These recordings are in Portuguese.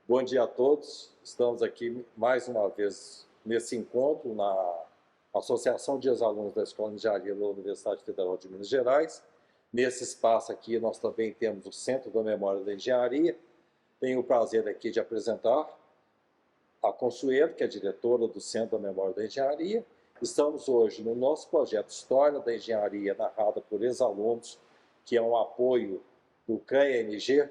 Bom dia a todos. Estamos aqui mais uma vez nesse encontro na Associação de Ex-Alunos da Escola de Engenharia da Universidade Federal de Minas Gerais. Nesse espaço aqui nós também temos o Centro da Memória da Engenharia. Tenho o prazer aqui de apresentar a Consuelo, que é diretora do Centro da Memória da Engenharia. Estamos hoje no nosso projeto História da Engenharia, narrada por ex-alunos, que é um apoio do CREA-NG,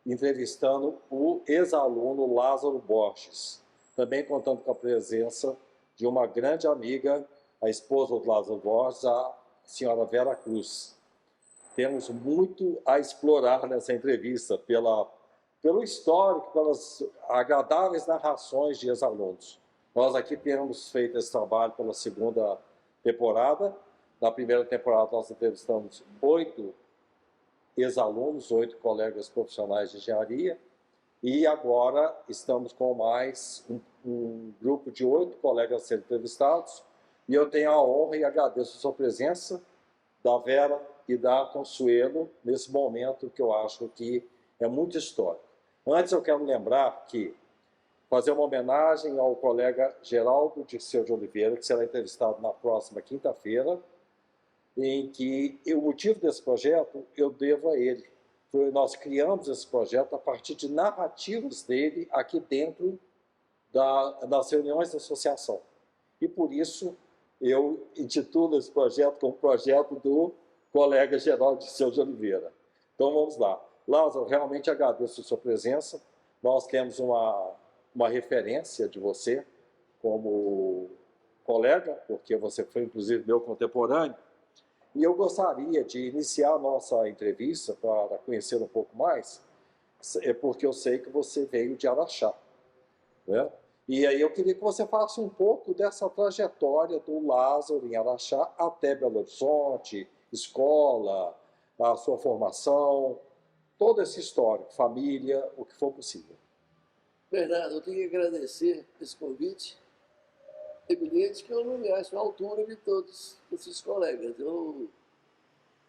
entrevistando o ex-aluno Lázaro Borges, também contando com a presença de uma grande amiga, a esposa do Lázaro Borges, a senhora Vera Cruz. Temos muito a explorar nessa entrevista, pelo histórico, pelas agradáveis narrações de ex-alunos. Nós aqui temos feito esse trabalho pela segunda temporada. Na primeira temporada nós entrevistamos 8 ex-alunos, 8 colegas profissionais de engenharia, e agora estamos com mais um grupo de 8 colegas a serem entrevistados, e eu tenho a honra e agradeço a sua presença, da Vera e da Consuelo, nesse momento que eu acho que é muito histórico. Antes eu quero lembrar que fazer uma homenagem ao colega Geraldo Dirceu de Oliveira, que será entrevistado na próxima quinta-feira, em que o motivo desse projeto eu devo a ele. Nós criamos esse projeto a partir de narrativas dele aqui dentro das reuniões da associação. E por isso eu intitulo esse projeto como projeto do colega Geraldo Dirceu de Oliveira. Então vamos lá. Lázaro, realmente agradeço a sua presença. Nós temos uma referência de você como colega, porque você foi inclusive meu contemporâneo. E eu gostaria de iniciar a nossa entrevista para conhecer um pouco mais, porque eu sei que você veio de Araxá, né? E aí eu queria que você falasse um pouco dessa trajetória do Lázaro em Araxá até Belo Horizonte, escola, a sua formação, toda essa história, família, o que for possível. Bernardo, eu tenho que agradecer esse convite. É evidente que eu não me acho à altura de todos esses colegas. Eu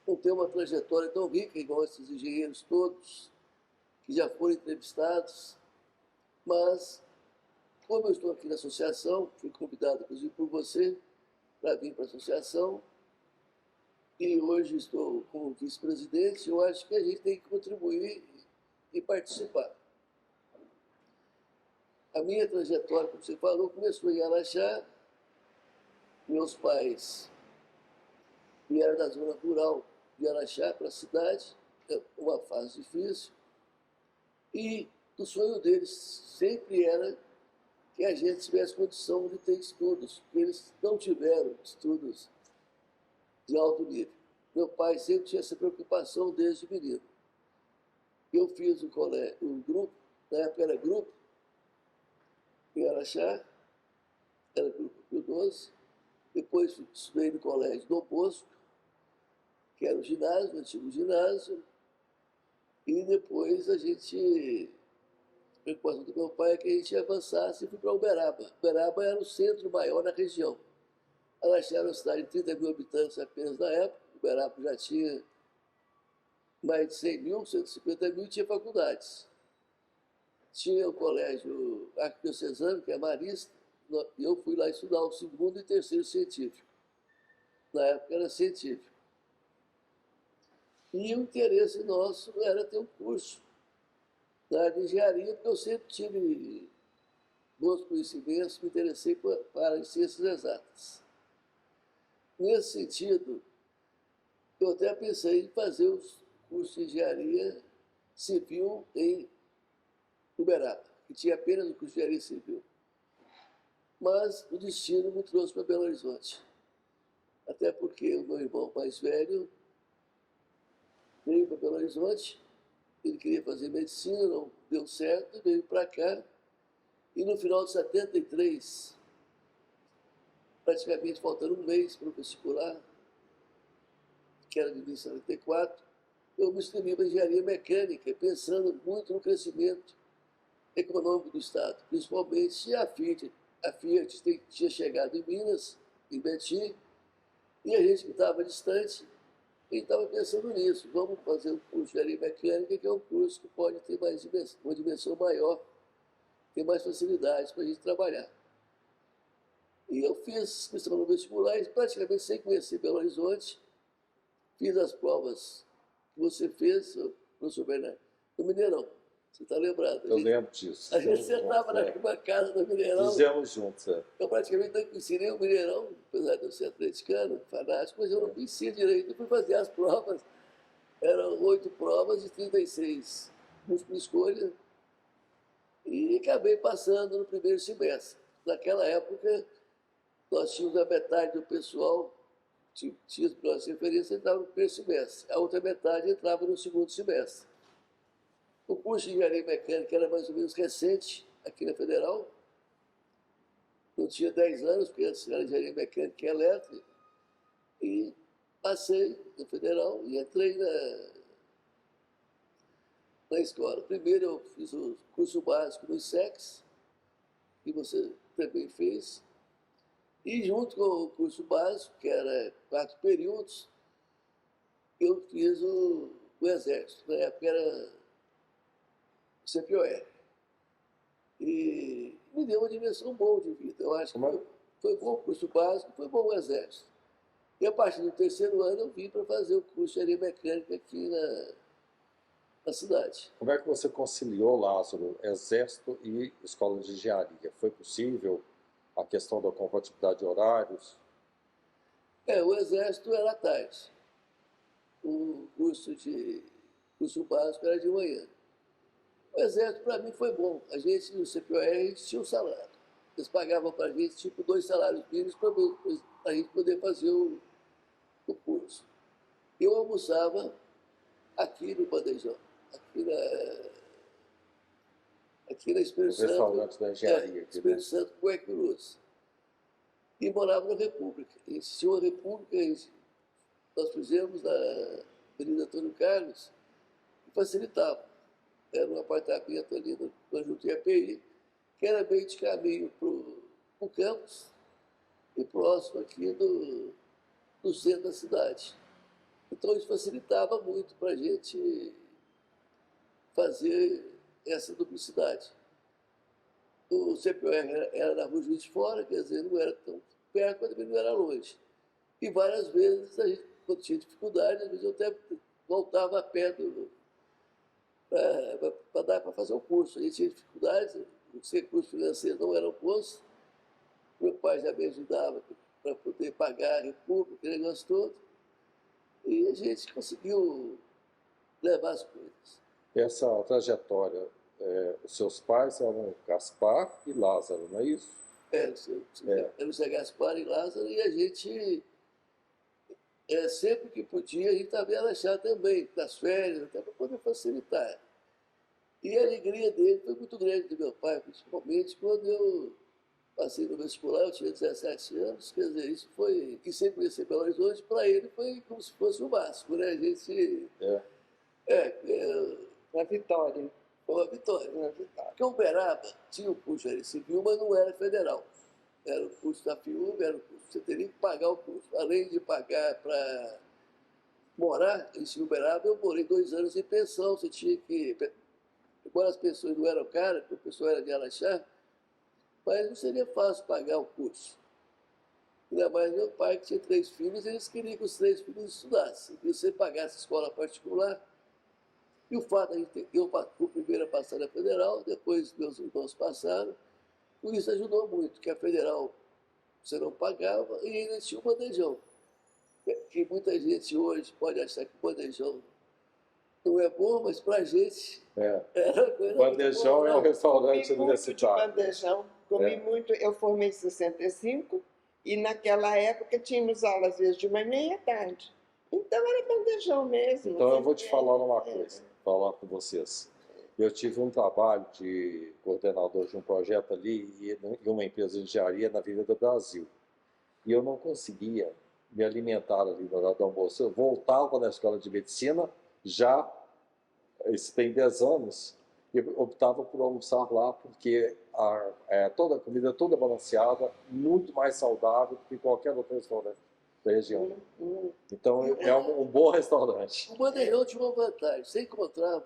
não tenho uma trajetória tão rica igual esses engenheiros todos que já foram entrevistados, mas como eu estou aqui na associação, fui convidado inclusive por você para vir para a associação e hoje estou como vice-presidente, eu acho que a gente tem que contribuir e participar. A minha trajetória, como você falou, começou em Araxá. Meus pais vieram da zona rural de Araxá para a cidade, uma fase difícil, e o sonho deles sempre era que a gente tivesse condição de ter estudos, porque eles não tiveram estudos de alto nível. Meu pai sempre tinha essa preocupação desde menino. Eu fiz o grupo, na época era grupo, em Araxá, era grupo Pio 12, depois estudei no colégio Dom Bosco, que era o ginásio, o antigo ginásio, e depois a preocupação do meu pai é que a gente avançasse e fui para Uberaba. Uberaba era o centro maior na região. Araxá era uma cidade de 30 mil habitantes apenas na época, Uberaba já tinha mais de 100 mil, 150 mil, e tinha faculdades. Tinha o colégio arquidiocesano, que é marista, e eu fui lá estudar o segundo e terceiro científico. Na época era científico. E o interesse nosso era ter um curso na área de engenharia, porque eu sempre tive bons conhecimentos, me interessei para as ciências exatas. Nesse sentido, eu até pensei em fazer os cursos de engenharia civil em Uberaba, que tinha apenas o curso de engenharia civil. Mas o destino me trouxe para Belo Horizonte. Até porque o meu irmão mais velho veio para Belo Horizonte, ele queria fazer medicina, não deu certo, veio para cá. E no final de 73, praticamente faltando um mês para o vestibular, que era de 1974, eu me inscrevi para engenharia mecânica, pensando muito no crescimento econômico do Estado, principalmente a Fiat. A Fiat tinha chegado em Minas, em Betim, e a gente que estava distante, a gente estava pensando nisso. Vamos fazer um curso de engenharia mecânica, que é um curso que pode ter uma dimensão maior tem mais facilidades para a gente trabalhar. E eu fiz inscrição no vestibular e praticamente sem conhecer Belo Horizonte, fiz as provas que você fez, professor Bernardo, no Mineirão. Você está lembrado? Eu lembro disso. A gente sentava na casa do Mineirão. Fizemos juntos, é. Eu praticamente não conheci nem o Mineirão, apesar de eu ser atleticano, fanático, mas eu não conhecia direito. Eu fui fazer as provas, eram 8 provas de 36 múltipla escolha, e acabei passando no primeiro semestre. Naquela época, nós tínhamos a metade do pessoal, tinha as provas de referência, entrava no primeiro semestre. A outra metade entrava no segundo semestre. O curso de engenharia mecânica era mais ou menos recente aqui na Federal. Eu tinha 10 anos, porque antes era engenharia mecânica e elétrica. E passei no Federal e entrei na escola. Primeiro eu fiz o curso básico no ISEX, que você também fez. E junto com o curso básico, que era 4 períodos, eu fiz o Exército. Na época era CPOR. E me deu uma dimensão boa de vida. Eu acho que foi bom o curso básico, foi bom o Exército. E a partir do terceiro ano eu vim para fazer o curso de engenharia mecânica aqui na cidade. Como é que você conciliou, Lázaro, Exército e Escola de Engenharia? Foi possível a questão da compatibilidade de horários? O Exército era à tarde. O curso básico era de manhã. O Exército, para mim, foi bom. A gente, no CPOR, a gente tinha um salário. Eles pagavam para a gente, tipo, 2 salários mínimos para a gente poder fazer o curso. Eu almoçava aqui no Bandejão, aqui na Espírito Santo. O restaurante da engenharia. Aqui, Espírito Santo, Cuecuruz. E morava na República. E tinha uma República, nós fizemos na Avenida Antônio Carlos, e facilitava. Era um apartamento ali junto à API, que era meio de caminho para o campus e próximo aqui do centro da cidade. Então isso facilitava muito para a gente fazer essa duplicidade. O CPOR era na Rua Juiz de Fora, quer dizer, não era tão perto, mas também não era longe. E várias vezes, a gente, quando tinha dificuldade, às vezes eu até voltava a pé para dar para fazer o curso. A gente tinha dificuldades, os recursos financeiros não eram bons, meu pai já me ajudava para poder pagar a República, aquele negócio todo, e a gente conseguiu levar as coisas. Essa trajetória, os seus pais eram Gaspar e Lázaro, não é isso? Era o Zé Gaspar e Lázaro, e a gente, sempre que podia, a gente estava em Araxá também, nas férias, até para poder facilitar. E a alegria dele foi muito grande, do meu pai, principalmente quando eu passei no vestibular, eu tinha 17 anos, quer dizer, isso foi, e sem conhecer Belo Horizonte, para ele foi como se fosse o máximo, né? A gente... Uma vitória. Foi uma vitória. Porque Uberaba tinha o curso de engenharia civil, mas não era federal. Era o curso da FIUB, era o curso, você teria que pagar o curso. Além de pagar para morar em Uberaba, eu morei 2 anos em pensão, você tinha que... Embora as pessoas não eram caras, porque o pessoal era de Araxá, mas não seria fácil pagar o curso. Ainda mais meu pai, que tinha 3 filhos, eles queriam que os 3 filhos estudassem. E você pagasse escola particular. E o fato de eu fui o primeiro a passar na Federal, depois meus irmãos passaram, e isso ajudou muito, que a Federal você não pagava e ainda tinha o bandejão. Que muita gente hoje pode achar que o bandejão não é bom, mas para a gente era coisa. Bandejão boa, é um né? restaurante Comi universitário. muito de bandejão, comi muito, eu formei em 65 e naquela época tínhamos aulas às vezes de manhã e à tarde. Então era bandejão mesmo. Então eu vou te falar uma É. coisa, falar com vocês. Eu tive um trabalho de coordenador de um projeto ali em uma empresa de engenharia na Avenida do Brasil. E eu não conseguia me alimentar ali no horário do almoço. Eu voltava na escola de medicina, já, isso tem 10 anos, e optava por almoçar lá, porque toda a comida toda balanceada, muito mais saudável do que qualquer outro restaurante da região. Então é um bom restaurante. O bandejão tinha uma vantagem, você encontrava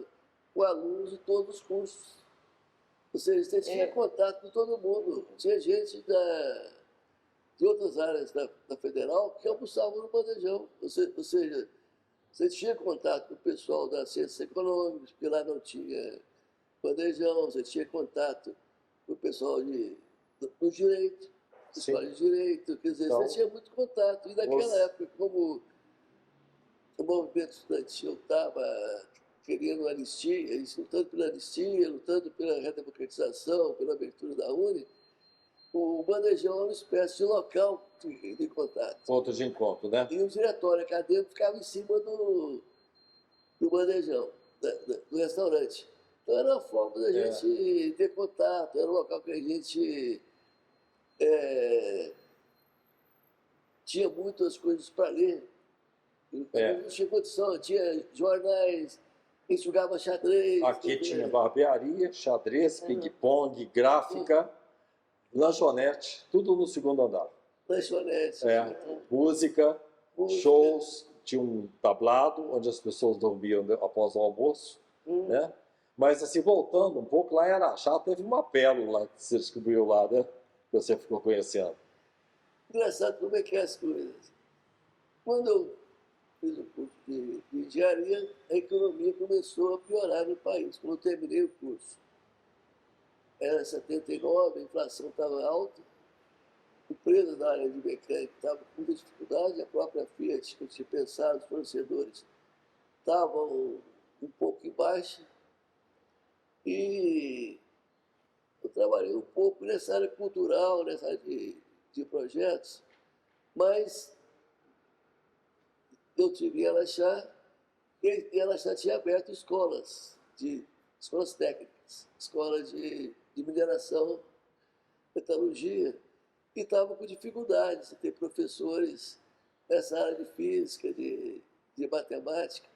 o aluno de todos os cursos Ou seja, você tinha contato com todo mundo. Tinha gente de outras áreas da Federal que almoçavam no bandejão. Ou seja, você tinha contato com o pessoal das ciências econômicas, porque lá não tinha bandejão, você tinha contato com o pessoal do direito, escola de direito, quer dizer, Então, você tinha muito contato. E naquela época, como o movimento estudantil estava querendo anistia, eles lutando pela anistia, lutando pela redemocratização, pela abertura da Uni, o bandejão era uma espécie de local de contato. ponto de encontro, né? E o diretório acadêmico ficava em cima do bandejão, do restaurante. Então era uma forma da gente ter contato, era um local que a gente tinha muitas coisas para ler. Não tinha condição, tinha jornais, a gente jogava xadrez. Aqui tinha barbearia, xadrez, ping-pong, gráfica, lanchonete, tudo no segundo andar. Lanchonete. Música, shows, tinha um tablado onde as pessoas dormiam após o almoço, né? Mas assim, voltando um pouco, lá em Araxá teve uma pérola que você descobriu lá, né? Que você ficou conhecendo. Engraçado como é que é as coisas. Quando eu fiz o curso de engenharia, a economia começou a piorar no país. Quando eu terminei o curso, era 79, a inflação estava alta, empresas da área de mecânica estavam com muita dificuldade, a própria Fiat, que eu tinha pensado, os fornecedores estavam um pouco em baixa, e eu trabalhei um pouco nessa área cultural, nessa área de projetos, mas eu tive em Araxá, e Araxá tinha aberto escolas técnicas, escolas de mineração, metalurgia, e estavam com dificuldades de ter professores nessa área de física, de matemática.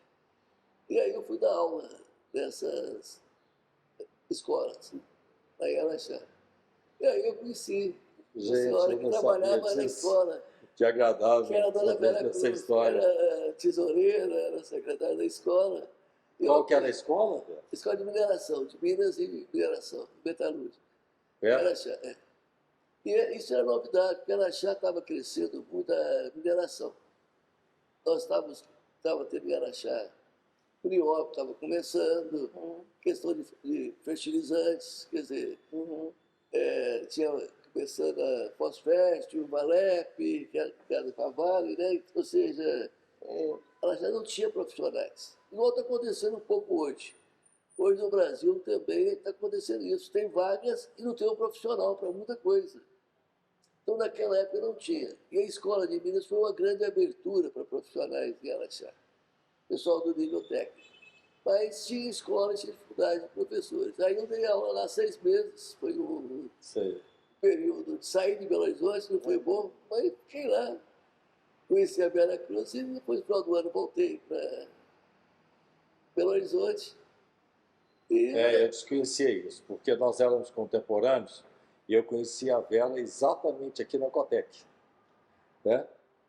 E aí eu fui dar aula nessas escolas, lá em Araxá. E aí eu conheci uma senhora que trabalhava na escola. Que agradável, que era a dona Vera Cruz, essa história. era tesoureira, era secretária da escola. Qual que era a escola? Escola de mineração, de Minas e mineração, metalúrgica. Araxá, E isso era novidade, porque Araxá estava crescendo muito a mineração. Nós estávamos tendo em Araxá, o Nióbio estava começando, questão de fertilizantes, quer dizer, tinha começando a Fosfest, o Valep, que era do Cavale, né? Ou seja, ela já não tinha profissionais. Igual está acontecendo um pouco hoje. Hoje no Brasil também está acontecendo isso. Tem vagas e não tem um profissional para muita coisa. Então, naquela época não tinha. E a Escola de Minas foi uma grande abertura para profissionais em Araxá, pessoal do nível técnico. Mas tinha escola, tinha dificuldade de professores. Aí eu dei aula lá 6 meses, foi um período de sair de Belo Horizonte, não foi bom, mas fiquei lá. Conheci a Vera Cruz e depois, no final do ano, voltei para Belo Horizonte. Eu desconhecia isso, porque nós éramos contemporâneos e eu conhecia a Vera exatamente aqui na Cotec, né?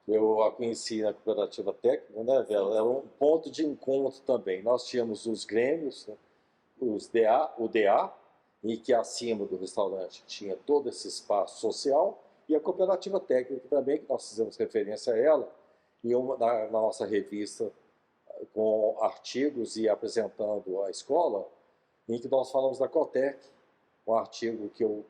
Eu a conheci na cooperativa técnica, né, Vera? Era um ponto de encontro também. Nós tínhamos os grêmios, né? O DA, em que acima do restaurante tinha todo esse espaço social, e a cooperativa técnica também, que nós fizemos referência a ela, e na nossa revista com artigos e apresentando a escola, em que nós falamos da Cotec, um artigo que eu,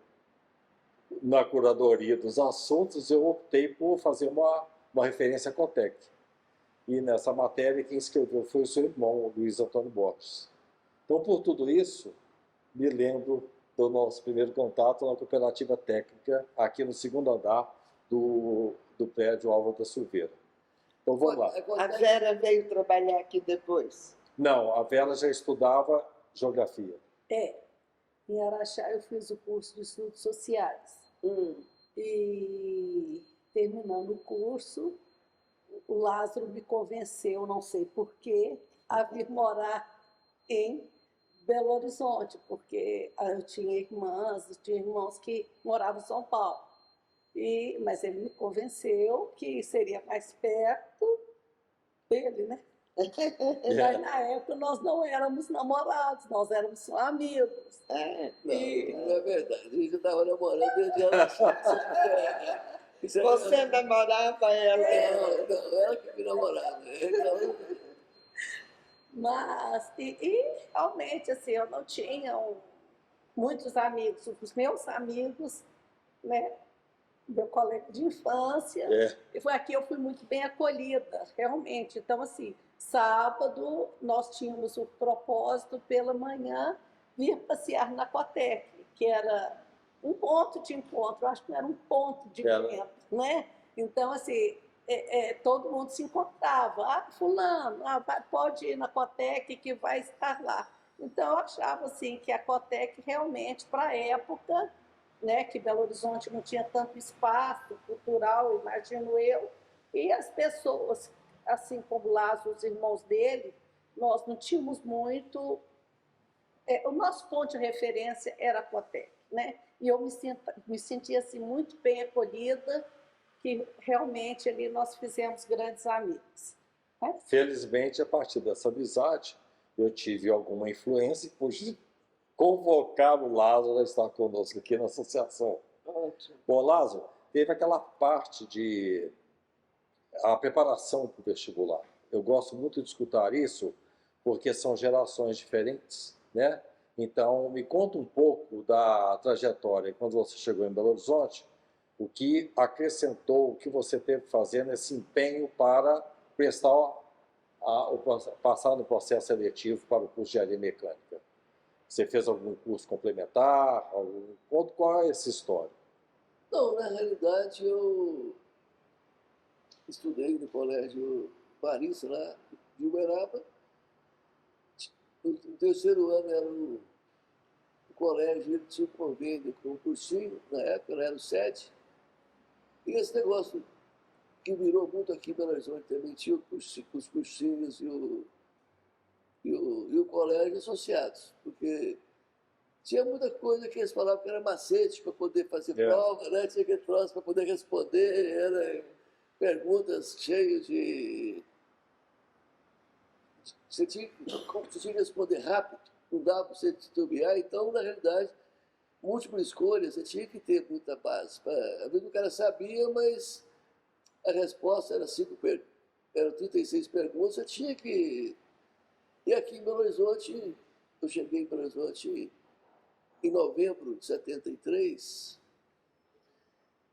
na curadoria dos assuntos, eu optei por fazer uma referência à Cotec. E nessa matéria quem escreveu foi o seu irmão, Luiz Antônio Borges. Então, por tudo isso, me lembro do nosso primeiro contato na cooperativa técnica, aqui no segundo andar do prédio Álvaro da Silveira. Então, vamos lá. A Vera veio trabalhar aqui depois? Não, a Vera já estudava geografia. Em Araxá eu fiz o curso de estudos sociais. E terminando o curso, o Lázaro me convenceu, não sei porquê, a vir morar em Belo Horizonte, porque eu tinha irmãos que moravam em São Paulo. Mas ele me convenceu que seria mais perto dele, né? Mas na época nós não éramos namorados, nós éramos só amigos. Não, E não é verdade. A gente estava namorando desde Araxá. Isso é Você namorava ela? Não, ela que me namorava. Então, Mas, realmente, assim, eu não tinha muitos amigos. Os meus amigos, né, meu colega de infância, É. e foi aqui eu fui muito bem acolhida, realmente. Então, assim, sábado nós tínhamos o propósito pela manhã vir passear na Cotec, que era um ponto de encontro, eu acho que não era um ponto de Era. encontro, né? Então, assim, todo mundo se encontrava. Ah, fulano, pode ir na Cotec que vai estar lá. Então, eu achava assim, que a Cotec realmente, para a época, né, que Belo Horizonte não tinha tanto espaço cultural, imagino eu, e as pessoas, assim como Lázaro, os irmãos dele, nós não tínhamos muito... o nosso ponto de referência era a Cotec, né? E eu me sentia assim, muito bem acolhida, que realmente ali nós fizemos grandes amigos. Né? Felizmente, a partir dessa amizade, eu tive alguma influência e pude convocar o Lázaro a estar conosco aqui na associação. Ótimo. Bom, Lázaro, teve aquela parte a preparação para o vestibular. Eu gosto muito de escutar isso, porque são gerações diferentes, né? Então, me conta um pouco da trajetória, quando você chegou em Belo Horizonte, o que acrescentou, o que você teve que fazer nesse empenho para passar no processo seletivo para o curso de engenharia mecânica. Você fez algum curso complementar? Conta qual é essa história. não, na realidade, eu estudei no colégio Paris, lá de Uberaba. No terceiro ano era o colégio, ele tinha um convênio com o cursinho, na época era o SED. E esse negócio que virou muito aqui em Belo Horizonte também tinha os cursinhos e o colégio associados, porque tinha muita coisa que eles falavam que era macete para poder fazer prova, né? Tinha aquele troço para poder responder, era perguntas cheias de... Você tinha que responder rápido, não dava para você titubear, então, na realidade, múltipla escolha, você tinha que ter muita base. Às vezes o cara sabia, mas a resposta era eram 36 perguntas, você tinha que... E aqui em Belo Horizonte, eu cheguei em Belo Horizonte em novembro de 73,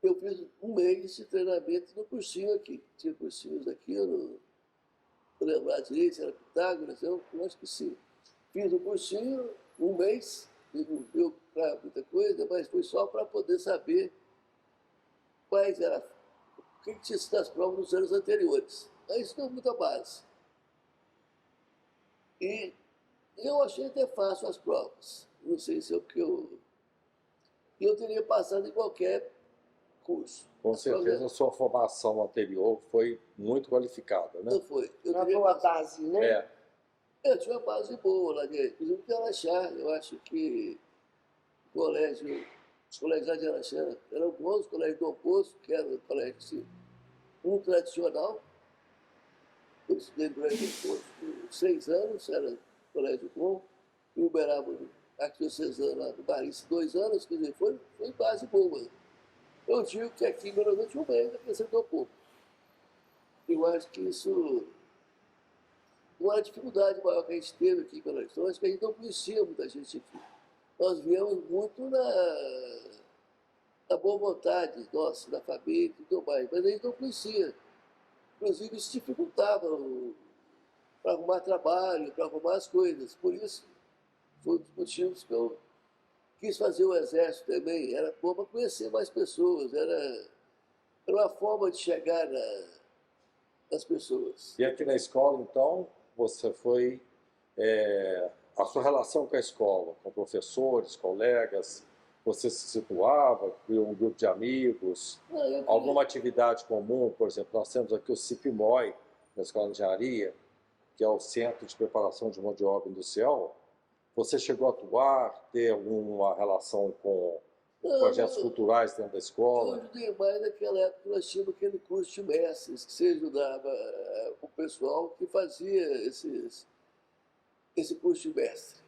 eu fiz um mês de treinamento no cursinho aqui. Tinha cursinhos aqui, eu não lembrar direito, era Pitágoras, eu acho que sim. Fiz o cursinho um mês, não deu para muita coisa, mas foi só para poder saber quais eram, o que tinha sido as provas nos anos anteriores. Aí isso deu muita base. E eu achei até fácil as provas. Não sei se é porque eu teria passado em qualquer curso. Com certeza a sua formação anterior foi muito qualificada, né? Não foi. Eu Uma teria boa passado. base, né? Eu tinha uma base boa lá dentro. Inclusive de Araxá. Eu acho que os colégios lá de Araxá eram bons, os colégios do Oposto, que era o colégio assim, um tradicional. Eu estudei no colégio do Oposto por 6 anos, era um colégio bom. Em Uberaba, arquidiocesano lá do Paris, 2 anos, quer dizer, foi base boa. Eu digo que aqui em Belo Horizonte o ainda acrescentou pouco. Eu acho que isso, uma dificuldade maior que a gente teve aqui em Belo Horizonte, que a gente não conhecia muita gente aqui. Nós viemos muito na boa vontade nossa, da família e tudo mais, mas a gente não conhecia. Inclusive, isso dificultava para arrumar trabalho, para arrumar as coisas. Por isso, foi um dos motivos que eu quis fazer o exército também. Era bom para conhecer mais pessoas, era uma forma de chegar nas pessoas. E aqui na escola, então, você foi... a sua relação com a escola, com professores, colegas, você se situava, criou um grupo de amigos, alguma atividade comum? Por exemplo, nós temos aqui o CIPMOI, na Escola de Engenharia, que é o Centro de Preparação de Mão de Obra Industrial. Você chegou a atuar, ter alguma relação com projetos eu, culturais dentro da eu escola? ajudei mais naquela época que nós tínhamos aquele curso de mestres, que você ajudava o pessoal que fazia esse curso de mestre.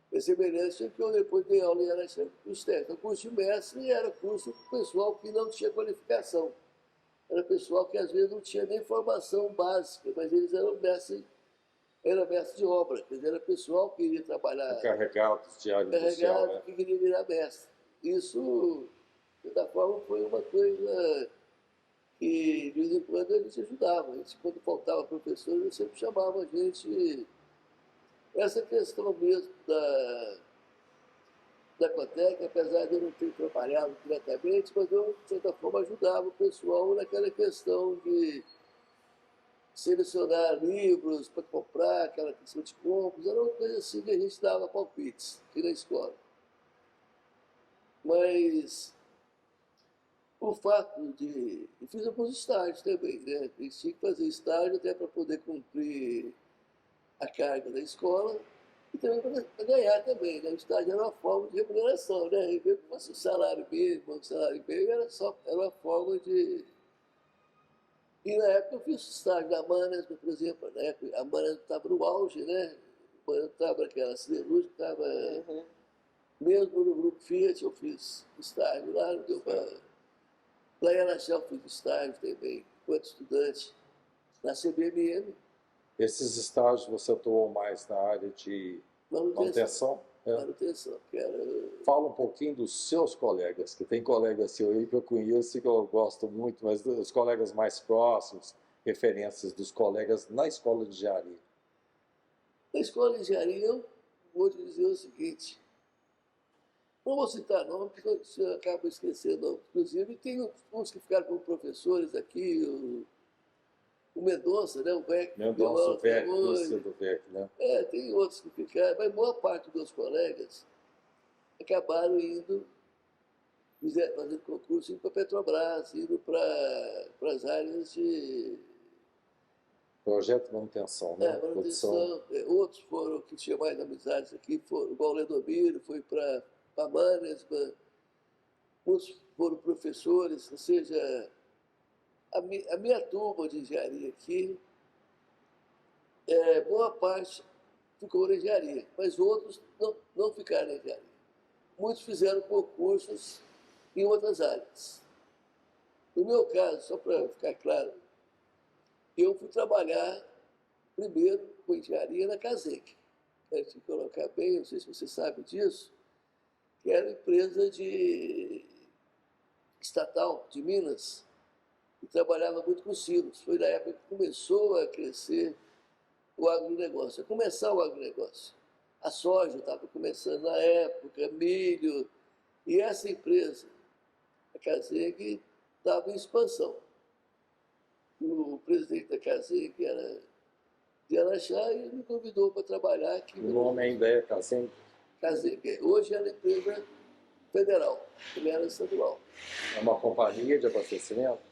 É semelhante ao que eu depois dei aula em Araxá dos técnicos. O curso de mestre era curso para o pessoal que não tinha qualificação. Era pessoal que às vezes não tinha nem formação básica, mas eles eram mestre de obra. Quer dizer, era pessoal que queria trabalhar Encarregados de área industrial, carregado, né? que queria virar mestre. Isso, de certa forma, foi uma coisa que, de vez em quando, a gente ajudava. A gente, quando faltava professor, eles sempre chamavam a gente. Essa questão mesmo da Cotec, apesar de eu não ter trabalhado diretamente, mas eu, de certa forma, ajudava o pessoal naquela questão de selecionar livros para comprar, aquela questão de compras, era uma coisa assim que a gente dava palpites aqui na escola. Mas o fato de. Eu fiz alguns estágios também, né? A gente tinha que fazer estágio até para poder cumprir a carga da escola e também para ganhar também, né? O estágio era uma forma de remuneração, né? E mesmo que fosse um salário mínimo, um salário mínimo, era uma forma de. E na época eu fiz estágio da Manas, por exemplo, na época a Manas estava no auge, né? A Manas estava naquela siderúrgica, estava. Uhum. Mesmo no grupo Fiat eu fiz estágio lá, não deu para. Lá em Araxá eu fiz estágio também, enquanto estudante, na CBMM, Esses estágios você atuou mais na área de manutenção. manutenção? É. Manutenção, que era. Fala um pouquinho dos seus colegas, que tem colegas seu aí que eu conheço e que eu gosto muito, mas dos colegas mais próximos, referências dos colegas na escola de engenharia. Na escola de engenharia, eu vou te dizer o seguinte: não vou citar nomes, porque você acaba esquecendo. Inclusive, tem uns que ficaram como professores aqui, o Mendonça, né? O VEC, que deu Mendonça, aula o até VEC, hoje. do VEC, né? Tem outros que ficaram, mas boa parte dos meus colegas acabaram indo, fazendo concurso, indo para a Petrobras, indo para as áreas de Projeto de manutenção, né? Produção. manutenção. Outros foram, que tinham mais amizades aqui, foram, igual o Lendomiro, foi para management, outros foram professores, ou seja, a minha turma de engenharia aqui, boa parte ficou na engenharia, mas outros não ficaram na engenharia. Muitos fizeram concursos em outras áreas. No meu caso, só para ficar claro, eu fui trabalhar primeiro com engenharia na Casec. Quero te colocar bem, não sei se você sabe disso, que era uma empresa estatal de Minas, e trabalhava muito com silos. Foi na época que começou a crescer o agronegócio, a começar o agronegócio. A soja estava começando na época, milho, e essa empresa, a Caseg, estava em expansão. O presidente da Caseg era de Araxá e me convidou para trabalhar aqui. O nome ainda é Casem? Caseg. Hoje era empresa federal, ele era estadual. É uma companhia de abastecimento?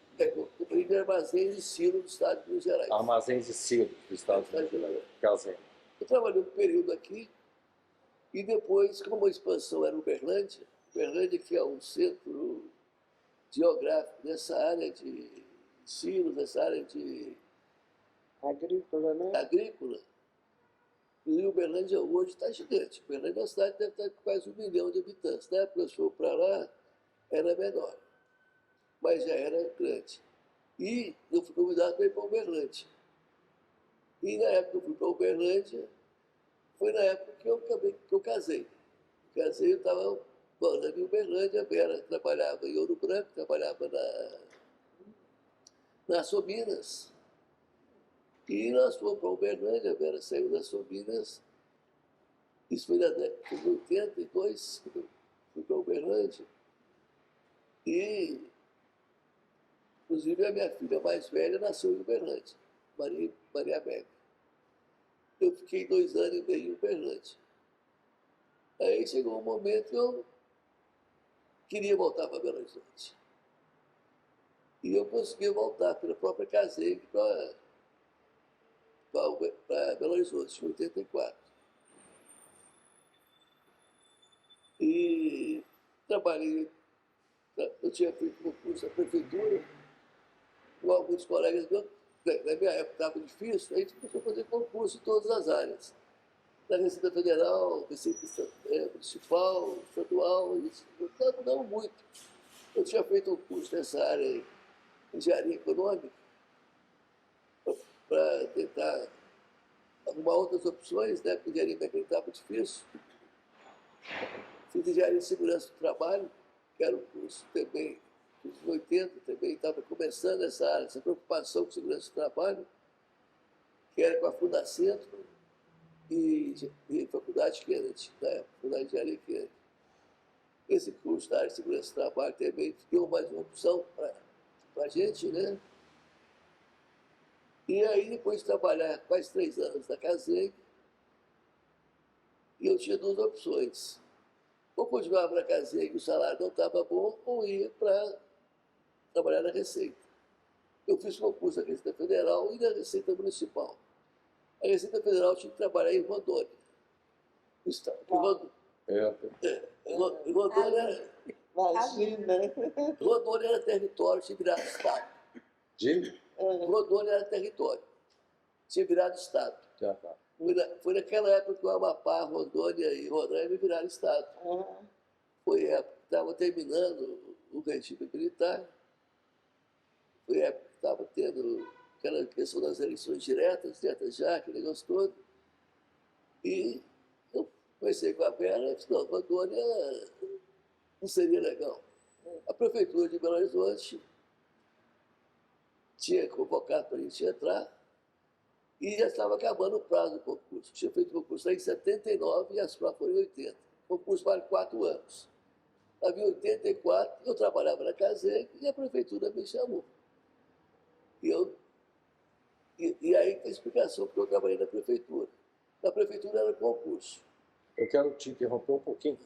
Companhia de armazéns e silo do estado de Minas Gerais. Armazéns de Silo, do estado de Minas Gerais. Casem. Eu trabalhei um período aqui e depois, como a expansão era Uberlândia, Uberlândia que é um centro geográfico nessa área de silos, nessa área de Agrícola, né? agrícola, e Uberlândia hoje está gigante. Uberlândia é uma cidade que deve estar com quase 1 milhão de habitantes. Na época que eu fui para lá, era menor, mas já era grande. E eu fui convidado para ir para Uberlândia. E na época que eu fui para Uberlândia, foi na época que eu casei. Casei, eu estava morando em Uberlândia, a Vera trabalhava em Ouro Branco, trabalhava na Sominas. E nós fomos para Uberlândia, a Vera saiu das Sominas. Isso foi na década de 82, quando eu fui para Uberlândia. E, inclusive, a minha filha mais velha nasceu em Uberlândia, Maria Amélia. Eu fiquei 2 anos e meio em Uberlândia. Aí chegou um momento que eu queria voltar para Belo Horizonte. E eu consegui voltar pela própria Caseg para Belo Horizonte, em 84. E trabalhei eu tinha feito concurso da prefeitura, com alguns colegas meus, na minha época estava difícil, a gente começou a fazer concurso em todas as áreas. Na Receita Federal, Receita Municipal, Estadual, isso não muito. Eu tinha feito um curso nessa área de engenharia econômica para tentar arrumar outras opções, né? Porque engenharia mecânica estava difícil. Fiz engenharia de segurança do trabalho, que era um curso também dos 80, também estava começando essa área, essa preocupação com segurança do trabalho, que era com a Fundacentro e Faculdade Kennedy, né? Faculdade de Engenharia Kennedy. Esse curso da área de segurança do trabalho também deu mais uma opção para a gente, né? E aí, depois de trabalhar quase 3 anos na Caseg, eu tinha 2 opções. Ou continuava na Caseg, o salário não estava bom, ou ia para trabalhar na Receita. Eu fiz concurso da Receita Federal e da Receita Municipal. A Receita Federal tinha que trabalhar em Rondônia. Rondônia era território, tinha virado Estado. Rondônia era território, tinha virado Estado. Foi naquela época que o Amapá, Rondônia e Roraima viraram Estado. Foi a época que estava terminando o regime militar. Foi a época que estava tendo aquela questão das eleições diretas já, aquele negócio todo. E eu conversei com a Vera e disse, não, Rondônia não seria legal. A Prefeitura de Belo Horizonte tinha convocado para a gente entrar e já estava acabando o prazo do concurso. Tinha feito o concurso em 79 e as provas foram em 80. O concurso vale 4 anos. Havia 84, eu trabalhava na Caseg e a Prefeitura me chamou. E aí tem explicação porque eu trabalhei na Prefeitura. Na Prefeitura era concurso. Eu quero te interromper um pouquinho,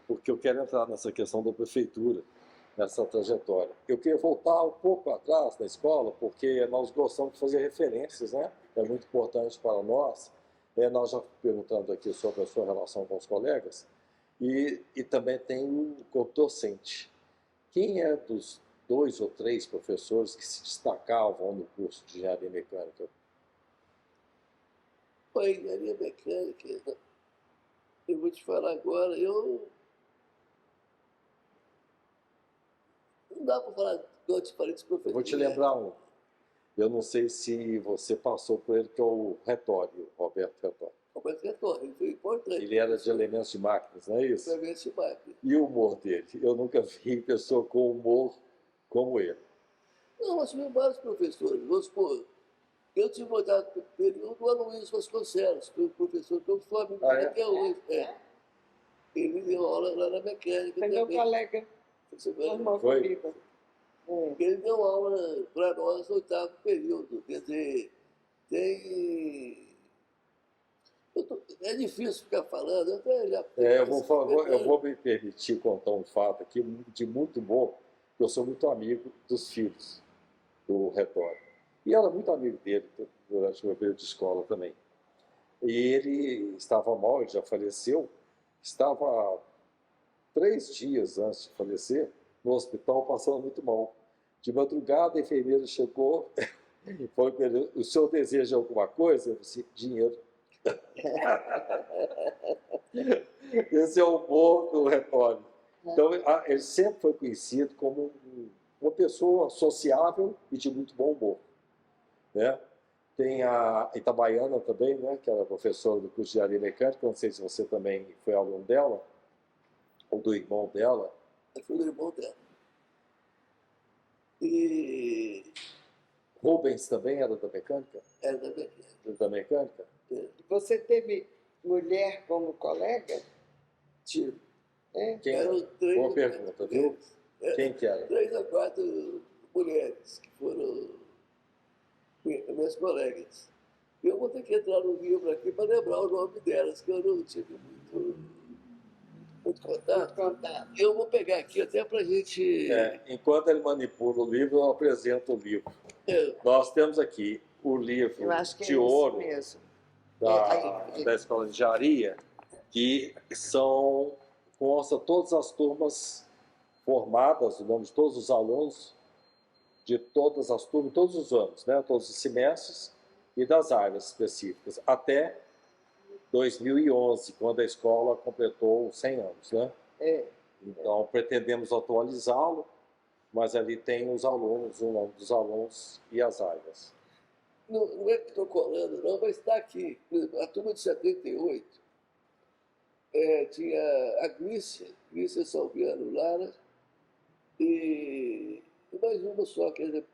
porque eu quero entrar nessa questão da Prefeitura, nessa trajetória. Eu queria voltar um pouco atrás na escola, porque nós gostamos de fazer referências, né? É muito importante para nós. Nós já perguntando aqui sobre a sua relação com os colegas, e também tem o corpo docente. Quem é dos 2 ou 3 professores que se destacavam no curso de engenharia mecânica? A engenharia mecânica, eu vou te falar agora, não dá para falar de diferentes professores. Eu vou te lembrar um. Eu não sei se você passou por ele, que é o Retório, Roberto Retório. Roberto Retório, ele foi importante. Ele era de elementos de máquinas, não é isso? Elementos de máquinas. E o humor dele? Eu nunca vi pessoa com humor como ele. Não, nós tivemos vários professores. Vamos supor, eu tive voltado no período do Aloysio Vasconcelos, que foi um professor que eu sou amigo dele até hoje. Ele deu aula lá na mecânica Foi também. meu colega. Foi? Ele deu aula para nós no 8º período. Quer dizer, é difícil ficar falando. Eu vou me permitir contar um fato aqui de muito bom. Eu sou muito amigo dos filhos do Retório. E era muito amigo dele durante o meu período de escola também. E ele estava mal, ele já faleceu. Estava 3 dias antes de falecer no hospital, passando muito mal. De madrugada, a enfermeira chegou e falou para ele: o senhor deseja alguma coisa? Eu disse: dinheiro. Esse é o humor do Retório. Então, ele sempre foi conhecido como uma pessoa sociável e de muito bom humor. Né? Tem a Itabaiana também, né, que era professora do curso de engenharia mecânica. Não sei se você também foi aluno dela, ou do irmão dela. Eu fui do irmão dela. E Rubens também era da mecânica? era da mecânica. Da mecânica? Você teve mulher como colega? Tive. Quem? Eram 3 Boa pergunta, viu? Quem que era? 3 a 4 mulheres que foram minhas colegas. Eu vou ter que entrar no livro aqui para lembrar o nome delas, que eu não tive muito contato. Eu vou pegar aqui até para a gente... enquanto ele manipula o livro, eu apresento o livro. Nós temos aqui o livro Eu acho que de é ouro isso mesmo. da Escola de Engenharia, que consta todas as turmas formadas, o nome de todos os alunos, de todas as turmas, todos os anos, né? Todos os semestres e das áreas específicas, até 2011, quando a escola completou 100 anos, né? Então, pretendemos atualizá-lo, mas ali tem os alunos, o nome dos alunos e as áreas. Não é que estou colando, não, mas está aqui. Por exemplo, a turma de 78 tinha a Glícia Salviano Lara, e mais uma só, quer dizer,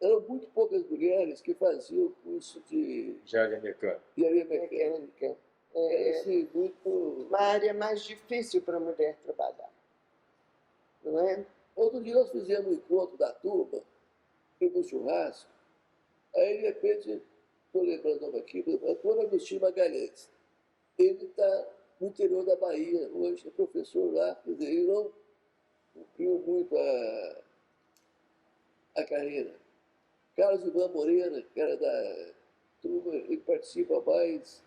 eram muito poucas mulheres que faziam o curso de Engenharia mecânica. engenharia mecânica. Era assim, muito... Uma área mais difícil para a mulher trabalhar, não é? Outro dia nós fizemos um encontro da turma, no churrasco, aí de repente, estou lembrando o nome aqui, Antônio Agostinho Magalhães. Ele está no interior da Bahia, hoje é professor lá, quer dizer, ele não cumpriu muito a carreira. Carlos Ivan Moreira, que era da turma, ele participa mais.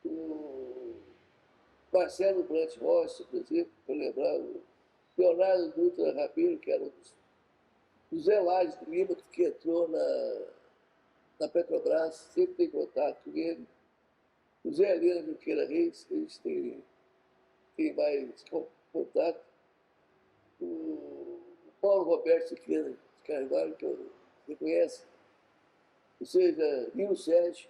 O Marcelo Brant Rocha, por exemplo, para lembrar, o Leonardo Dutra Rabelo, que era um dos Zé do Lima, que entrou na Petrobras, sempre tem contato com ele. O Zé Helena Junqueira Reis, que a gente tem mais contato. O Paulo Roberto Siqueira de Carvalho, que você conhece. Ou seja, Nilo Sérgio.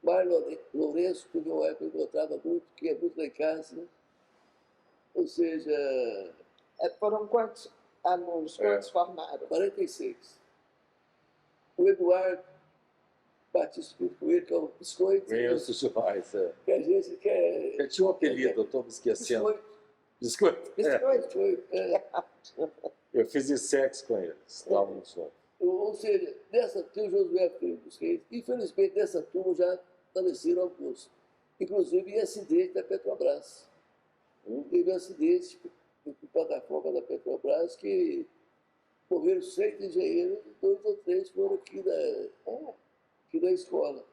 Mário Lourenço, que no época eu encontrava muito, que é muito lá em casa. Né? Ou seja... Foram quantos alunos, quantos formaram? 46. O Eduardo Batista Pinto Coelho, que é o Biscoito. Conheço demais, Que a gente quer... Ele tinha um apelido, eu estou me esquecendo. Biscoito. Biscoito. Eu fiz ISEX com eles, estávamos juntos. Ou seja, tem o Josué Freire dos Reis. Infelizmente, dessa turma já faleceram alguns. Inclusive em acidente da Petrobras. Teve um acidente em plataforma da Petrobras que morreram 6 engenheiros e 2 ou 3 foram aqui da escola.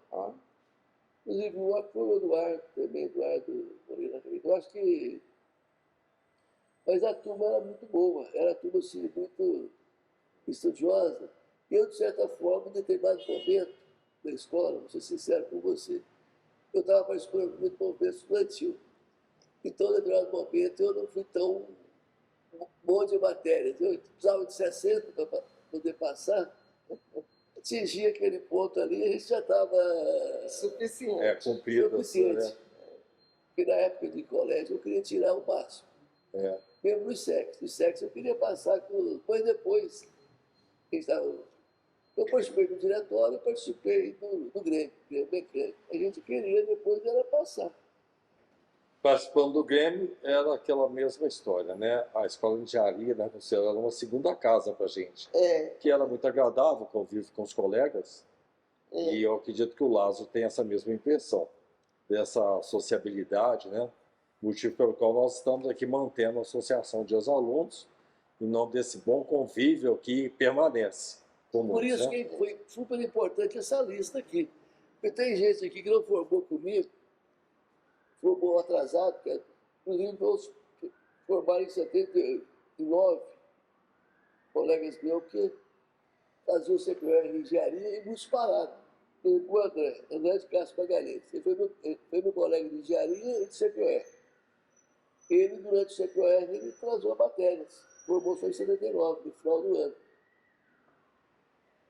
Inclusive, o outro foi o Eduardo, também, Eduardo Moreira Reis. Eu acho que... Mas a turma era muito boa, era a turma assim, muito estudiosa. Eu, de certa forma, em determinado momento da escola, vou ser sincero com você, eu estava participando muito do movimento estudantil. Então, em determinado momento, eu não fui tão bom de matérias. Eu precisava de 60 para poder passar. Atingi aquele ponto ali, a gente já estava... Suficiente. Cumprido. Suficiente. Né? Porque na época de colégio eu queria tirar o máximo. Mesmo no sexo. No sexo eu queria passar com... Depois, eu participei do diretório, participei do Grêmio Mecânico. A gente queria depois era passar. Participando do Grêmio, era aquela mesma história, né? A escola de engenharia, né, era uma segunda casa para a gente. Que era muito agradável, convívio com os colegas. E eu acredito que o Lázaro tem essa mesma impressão, dessa sociabilidade, né? Motivo pelo qual nós estamos aqui mantendo a Associação de Ex-Alunos, em nome desse bom convívio que permanece conosco. Por isso que foi super importante essa lista aqui. Porque tem gente aqui que não formou comigo, formou atrasado, inclusive todos formaram em 79, colegas meus que faziam o CPR em engenharia e muitos pararam. O André de Castro Magalhães, ele foi meu colega de engenharia e de CPR. Ele, durante o CPR, ele atrasou matérias, formou só em 79, no final do ano.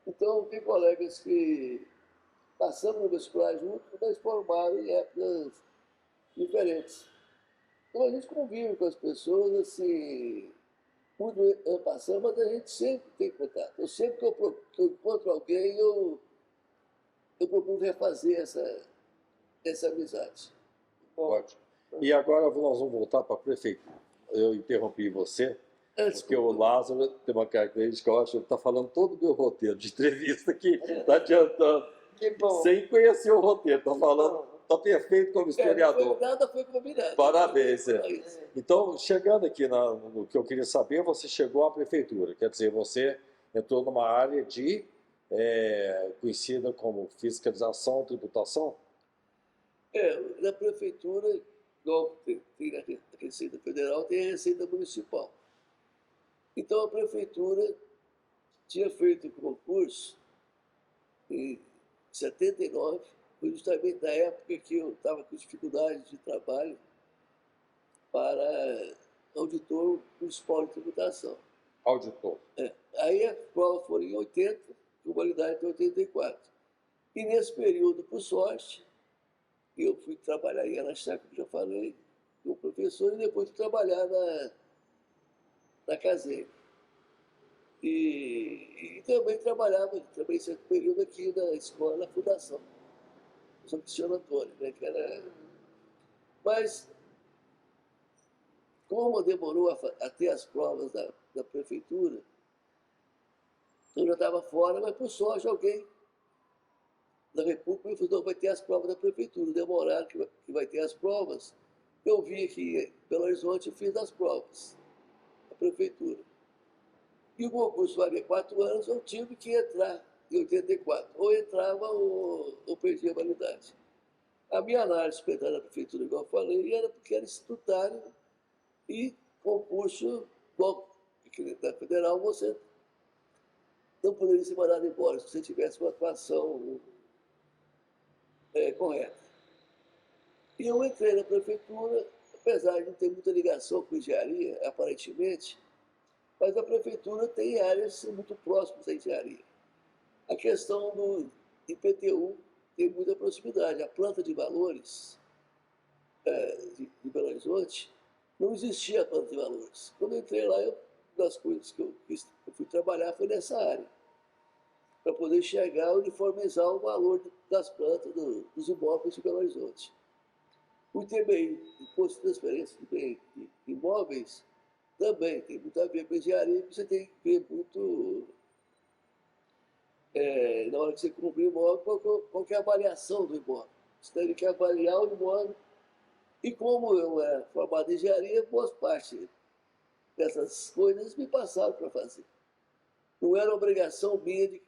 Então, tem colegas que passamos no vestibular juntos, mas formaram em épocas diferentes. Então, a gente convive com as pessoas, assim, muito ano passado, mas a gente sempre tem contato. Eu sempre que eu encontro alguém, eu procuro refazer essa amizade. Ótimo. E agora nós vamos voltar para a prefeitura. Eu interrompi você, porque o Lázaro tem uma característica, eu acho, ele está falando todo o meu roteiro de entrevista aqui, está adiantando. Que bom. Sem conhecer o roteiro, está falando, está perfeito como historiador. Nada foi combinado. Parabéns. Então, chegando aqui no que eu queria saber, você chegou à prefeitura, quer dizer, você entrou numa área de conhecida como fiscalização, tributação? Na prefeitura, igual tem a Receita Federal, tem a Receita Municipal. Então a prefeitura tinha feito o concurso em 79, foi justamente na época que eu estava com dificuldade de trabalho para auditor municipal de tributação. Auditor. Aí a prova foi em 80, formalidade em 84. E nesse período, por sorte, eu fui trabalhar em Araxá, como já falei, como professor, e depois fui trabalhar na Casei. E também trabalhei certo período aqui na escola, na fundação, São Cristiano Antônio, né, que era... Mas, como demorou a ter as provas da prefeitura, eu já estava fora, mas por sorte alguém da República me falou, vai ter as provas da prefeitura, demoraram que vai ter as provas. Eu vim aqui em Belo Horizonte e fiz as provas da prefeitura. E o concurso valia 4 anos, eu tive que entrar em 84. Ou entrava ou perdia a validade. A minha análise para entrar na prefeitura, igual eu falei, era porque era estatutário e concurso, bom, porque na federal você não poderia ser mandado embora se você tivesse uma atuação correta. E eu entrei na prefeitura, apesar de não ter muita ligação com engenharia, aparentemente, mas a prefeitura tem áreas muito próximas à engenharia. A questão do IPTU tem muita proximidade. A planta de valores de Belo Horizonte, não existia a planta de valores. Quando eu entrei lá, uma das coisas que eu fui trabalhar foi nessa área, para poder enxergar, uniformizar o valor das plantas dos imóveis de Belo Horizonte. O ITBI, Imposto de Transferência de Bens Imóveis, também tem muito a ver com engenharia, porque você tem que ver muito, na hora que você compra o imóvel, qual que é a avaliação do imóvel. Você tem que avaliar o imóvel. E como eu era formado em engenharia, boa parte dessas coisas me passaram para fazer. Não era obrigação minha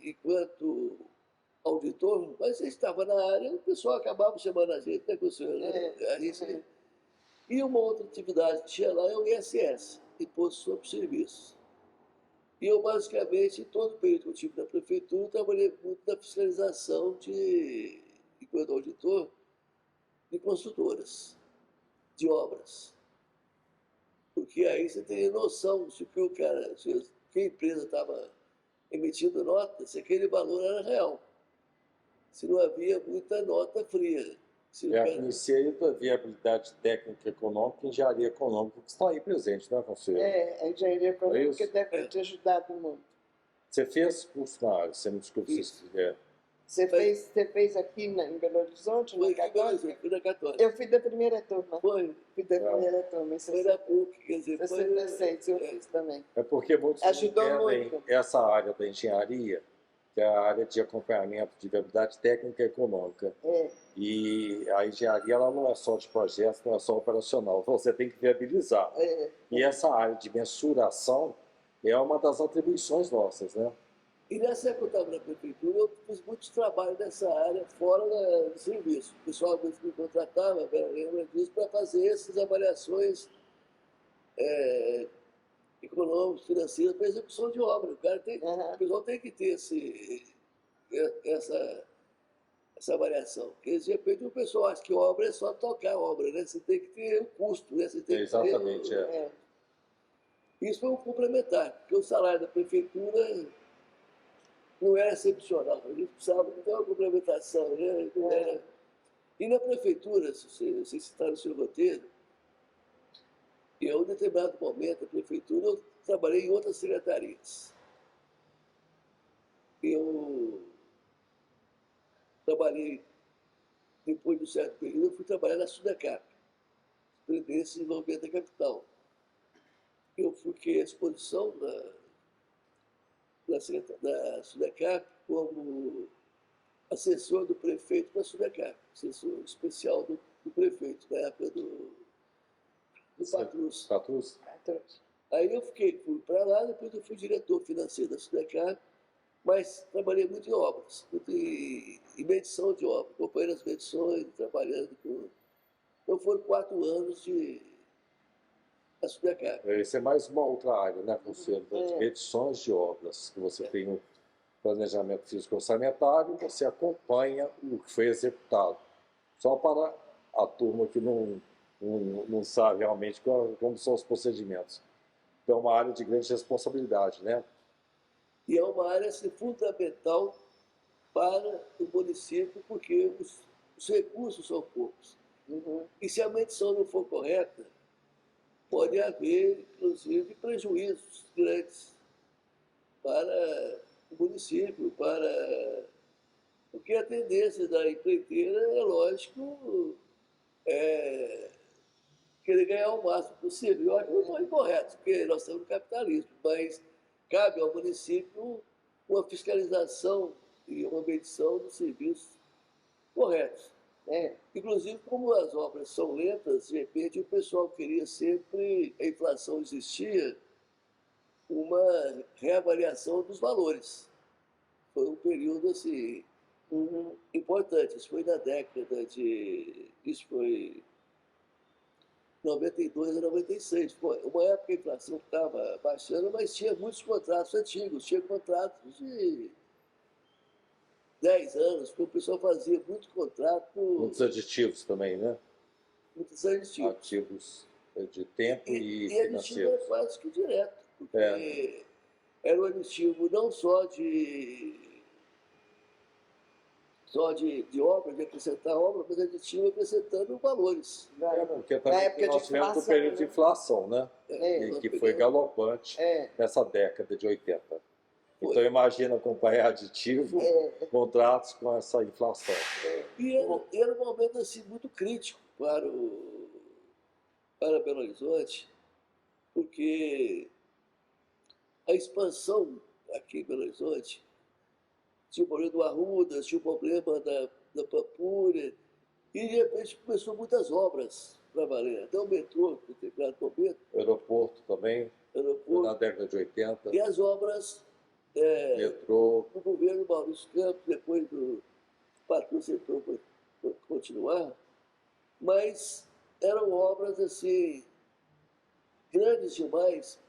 enquanto auditor, mas você estava na área, o pessoal acabava chamando a gente, né, com o senhor? E uma outra atividade que tinha lá é o ISS, Imposto sobre Serviços. E eu, basicamente, em todo o período que eu tive na prefeitura, trabalhei muito na fiscalização enquanto auditor, de construtoras, de obras. Porque aí você teria noção se a empresa estava emitindo nota, se aquele valor era real. Se não havia muita nota fria. Conhecer a viabilidade técnica e econômica e engenharia econômica que está aí presente, né, conselheiro? A engenharia econômica deve ter ajudado muito. Você fez curso na área, você me desculpe se estiver. Você fez aqui em Belo Horizonte, na Católica? Fui na Católica. Eu fui da primeira turma. Fui da primeira turma. Foi na PUC, quer dizer, 66, eu fiz também. É porque muitos Ajudou entendem muito. essa área da engenharia, que é a área de acompanhamento de viabilidade técnica e econômica. E a engenharia ela não é só de projetos, não é só operacional, você tem que viabilizar. E essa área de mensuração é uma das atribuições nossas, né? E nessa época que eu estava na prefeitura, eu fiz muitos trabalhos nessa área, fora do serviço. O pessoal me contratava, lembra disso, para fazer essas avaliações econômicas, financeiras, para execução de obra. O pessoal tem que ter essa avaliação. Porque, de repente, o pessoal acha que obra é só tocar a obra, né? Você tem que ter o custo, né? Você tem Exatamente, que ter, Isso foi um complementar, porque o salário da prefeitura não era excepcional. A gente precisava de uma complementação, né? Não era... E na prefeitura, se você citar no seu roteiro, em um determinado momento, a prefeitura, eu trabalhei em outras secretarias. Eu trabalhei, depois de um certo período, eu fui trabalhar na Sudecap, Previdência e Desenvolvimento da Capital. Eu fiquei à disposição da Sudecap como assessor do prefeito da Sudecap, assessor especial do prefeito, na época do Patrus. Aí eu fui para lá, depois eu fui diretor financeiro da Sudecap, mas trabalhei muito em obras, muito em medição de obras, acompanhando as medições, trabalhando com Então foram 4 anos de a SUDECAP. Esse é mais uma outra área, né, Conselho, das medições de obras, que você tem um planejamento físico orçamentário, você acompanha o que foi executado. Só para a turma que não sabe realmente como são os procedimentos. Então, é uma área de grande responsabilidade, né? E é uma área assim, fundamental para o município, porque os recursos são poucos. E se a medição não for correta, pode haver, inclusive, prejuízos grandes para o município, porque a tendência da empreiteira é, lógico, querer ganhar o máximo possível. Eu acho que não estou incorreto, porque nós estamos no capitalismo, mas cabe ao município uma fiscalização e uma medição dos serviços corretos. Inclusive, como as obras são lentas, de repente o pessoal queria sempre, a inflação existia, uma reavaliação dos valores. Foi um período assim, importante. Isso foi na década de. Isso foi 92 a 96. Foi uma época que a inflação estava baixando, mas tinha muitos contratos antigos, tinha contratos de 10 anos, porque o pessoal fazia muito contrato. Muitos aditivos também, né? Muitos aditivos. Ativos de tempo e aditivo era financeiros. quase que direto, porque era um aditivo não só de obra, de acrescentar obra, mas aditivo acrescentando valores. Porque também nós tivemos um período de inflação, né? E que foi galopante nessa década de 80. Então, imagina acompanhar aditivo, contratos com essa inflação. E era um momento assim, muito crítico para Belo Horizonte, porque a expansão aqui em Belo Horizonte tinha o problema do Arrudas, tinha o problema da Pampulha, e de repente começou muitas obras para valer. Até o metrô, no determinado momento. Aeroporto também, Aeroporto, na década de 80. e as obras Metrô. do governo Maurício Campos, depois do Patrício entrou para continuar, mas eram obras assim, grandes demais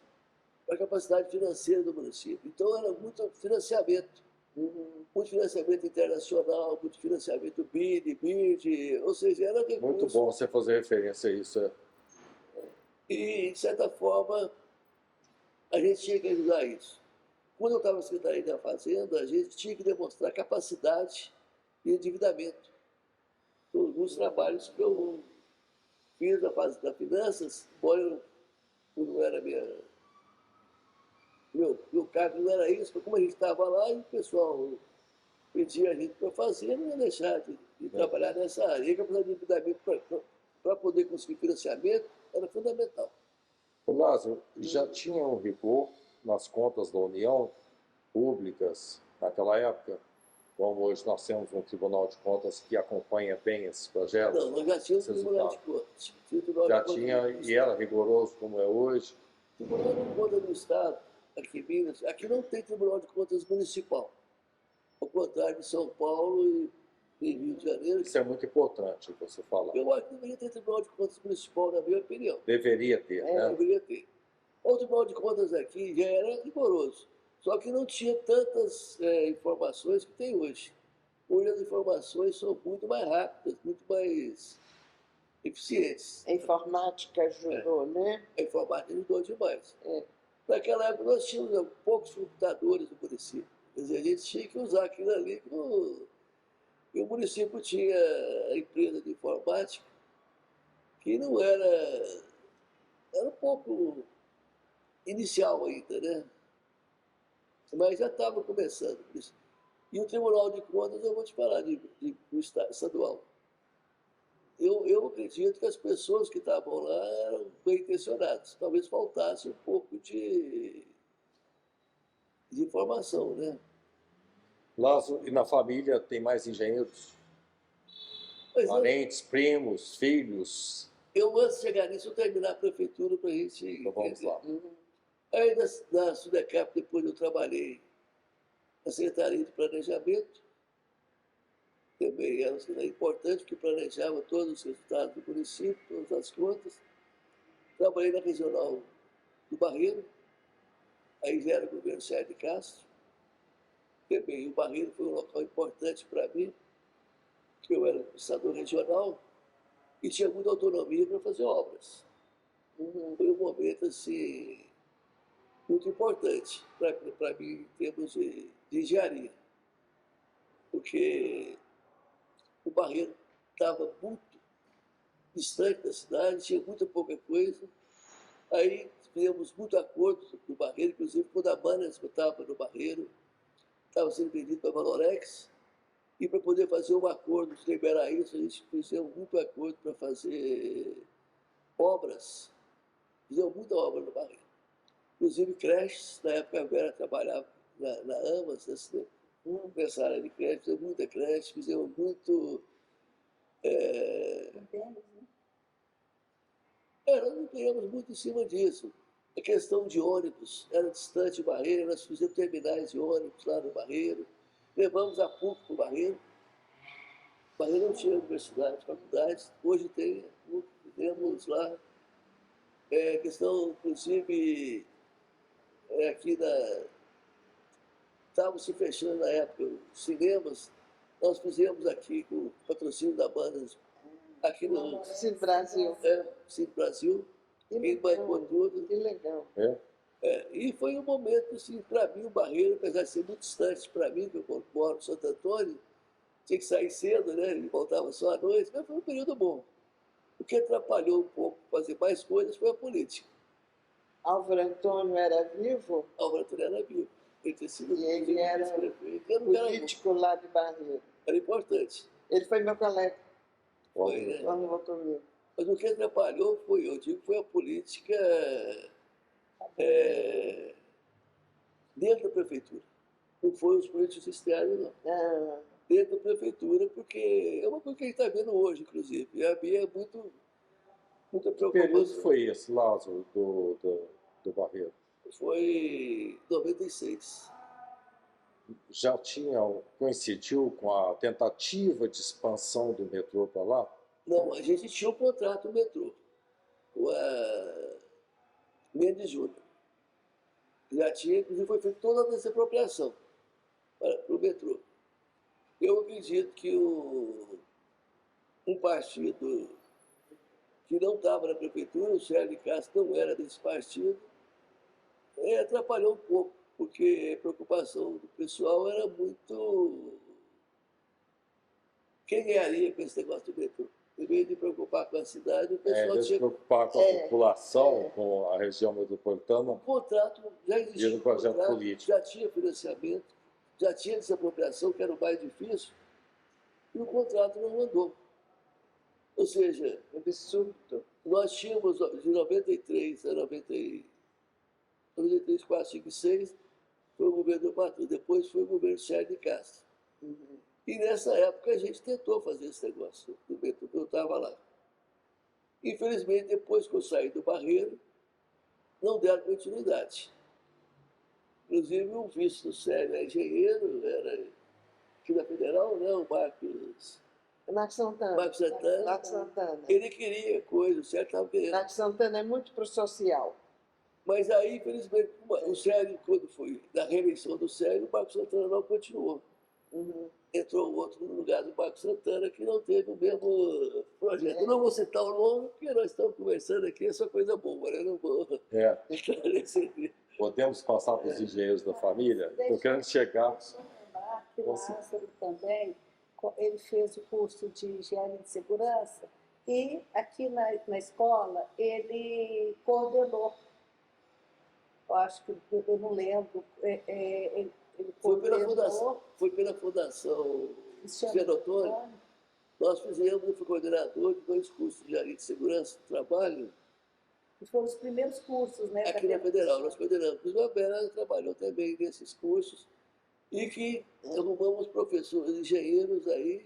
para a capacidade financeira do município. Então era muito financiamento. Muito financiamento internacional, muito financiamento BID, ou seja, era recurso. Muito bom você fazer referência a isso. E, de certa forma, a gente tinha que ajudar isso. Quando eu estava na Secretaria da Fazenda, a gente tinha que demonstrar capacidade e endividamento. Então, alguns trabalhos que eu fiz da Finanças, embora não era meu cargo não era isso, mas como a gente estava lá e o pessoal pedia a gente para fazer, não ia deixar de trabalhar nessa área. E a capacidade de endividamento para poder conseguir financiamento era fundamental. O Lázaro, já tinha um rigor nas contas da União públicas naquela época? Como hoje nós temos um Tribunal de Contas que acompanha bem esses projetos? Não, nós já tínhamos um Tribunal de Contas. Já tinha, e era rigoroso como é hoje? O Tribunal de Contas do Estado, aqui em Minas, aqui não tem Tribunal de Contas municipal. Ao contrário de São Paulo e Rio de Janeiro. Isso é muito importante você falar. Eu acho que deveria ter Tribunal de Contas municipal, na minha opinião. Deveria ter, né? Deveria ter. O Tribunal de Contas aqui já era rigoroso, só que não tinha tantas informações que tem hoje. Hoje as informações são muito mais rápidas, muito mais eficientes. A informática ajudou, né? A informática ajudou demais. Naquela época nós tínhamos poucos computadores no município. Quer dizer, a gente tinha que usar aquilo ali. E o município tinha a empresa de informática que não era um pouco inicial ainda, né? Mas já estava começando. E o Tribunal de Contas, eu vou te falar do Estado estadual. Eu acredito que as pessoas que estavam lá eram bem intencionadas. Talvez faltasse um pouco de informação, né? Lázaro, e na família tem mais engenheiros? Parentes, primos, filhos? Antes de chegar nisso, eu terminar a prefeitura para a gente... Então vamos lá. Aí na SUDECAP, depois eu trabalhei na Secretaria de Planejamento também era importante, porque planejava todos os resultados do município, todas as contas. Trabalhei na regional do Barreiro, aí já era o governo Sérgio de Castro. Também o Barreiro foi um local importante para mim, porque eu era administrador regional e tinha muita autonomia para fazer obras. Foi um momento assim, muito importante para mim em termos de engenharia, porque o Barreiro estava muito distante da cidade, tinha muita pouca coisa. Aí fizemos muito acordo no Barreiro, inclusive quando a Manas estava no Barreiro, estava sendo vendido para a Valorex, e para poder fazer um acordo de liberar isso, a gente fizemos muito acordo para fazer obras, fizemos muita obra no Barreiro. Inclusive creches, na época a Vera trabalhava na AMAS, nessa área de creche, fizemos muita creche, fizemos muito. Nós não ganhamos muito em cima disso. A questão de ônibus, era distante do Barreiro, nós fizemos terminais de ônibus lá no Barreiro, levamos a PUC para o Barreiro. O Barreiro não tinha universidade, faculdades, hoje tem, temos lá. Questão, inclusive, aqui estávamos se fechando na época, os cinemas, nós fizemos aqui com o patrocínio da banda, aqui no Cine Brasil. Cine Brasil, quem bancou tudo. Que legal. E foi um momento, assim, para mim, o Barreiro, apesar de ser muito distante para mim, que eu moro em Santo Antônio, tinha que sair cedo, né? E voltava só à noite, mas foi um período bom. O que atrapalhou um pouco fazer mais coisas foi a política. Álvaro Antônio era vivo? Álvaro Antônio era vivo. Ele tinha sido E ele era político lá de Barreiro. Era importante. Ele foi meu colega. Foi, né? Falou comigo. Mas o que atrapalhou foi, eu digo, foi a política dentro da prefeitura. Não foi os políticos externos, não. Dentro da prefeitura, porque é uma coisa que a gente está vendo hoje, inclusive. E havia muita Que preocupação. período foi esse, Lázaro, do Barreiro? Foi 96. Já coincidiu com a tentativa de expansão do metrô para lá? Não, a gente tinha um contrato no metrô, com a Mendes Júnior. Já tinha, inclusive foi feita toda a desapropriação para o metrô. Eu acredito que um partido que não estava na prefeitura, o Sérgio de Castro não era desse partido, atrapalhou um pouco, porque a preocupação do pessoal era muito quem ganharia com esse negócio do metrô. Em vez de preocupar com a cidade, o pessoal Eles tinha... preocupar com a população, com a região metropolitana. O contrato já existia. E no projeto político. Já tinha financiamento, já tinha desapropriação, que era o mais difícil, e o contrato não andou. Ou seja, Absurdo. nós tínhamos de 93 a 93, 4, 5 e 6, foi o governo do Patrulho, depois foi o governo Sérgio de Castro. E nessa época a gente tentou fazer esse negócio, do metrô, eu estava lá. Infelizmente, depois que eu saí do Barreiro, não deram continuidade. Inclusive, o vice do Sérgio é engenheiro, era aqui da Federal, né, o Marcos Santana. Marcos Santana. Ele queria coisa, o Sérgio estava querendo. Marcos Santana é muito pro social. Mas aí, infelizmente, o Sérgio, quando foi na reeleição do Sérgio, o Marcos Santana não continuou. Entrou outro no lugar do Marcos Santana, que não teve o mesmo projeto. Eu não vou citar o nome, porque nós estamos conversando aqui, é só coisa boa, né? Não vou entrar nesse... Podemos passar para os engenheiros da família? Estou querendo chegar. Lembrar que o Lázaro também, ele fez o curso de engenharia de segurança e aqui na escola ele coordenou. Eu acho que, eu não lembro, ele foi pela Fundação Cristiano Antônio. Nós fizemos, eu fui coordenador de 2 cursos de engenharia de segurança do trabalho. E foram os primeiros cursos, né? Aqui na Federal, nós coordenamos. O Bela trabalhou também nesses cursos e que arrumamos professores, engenheiros aí,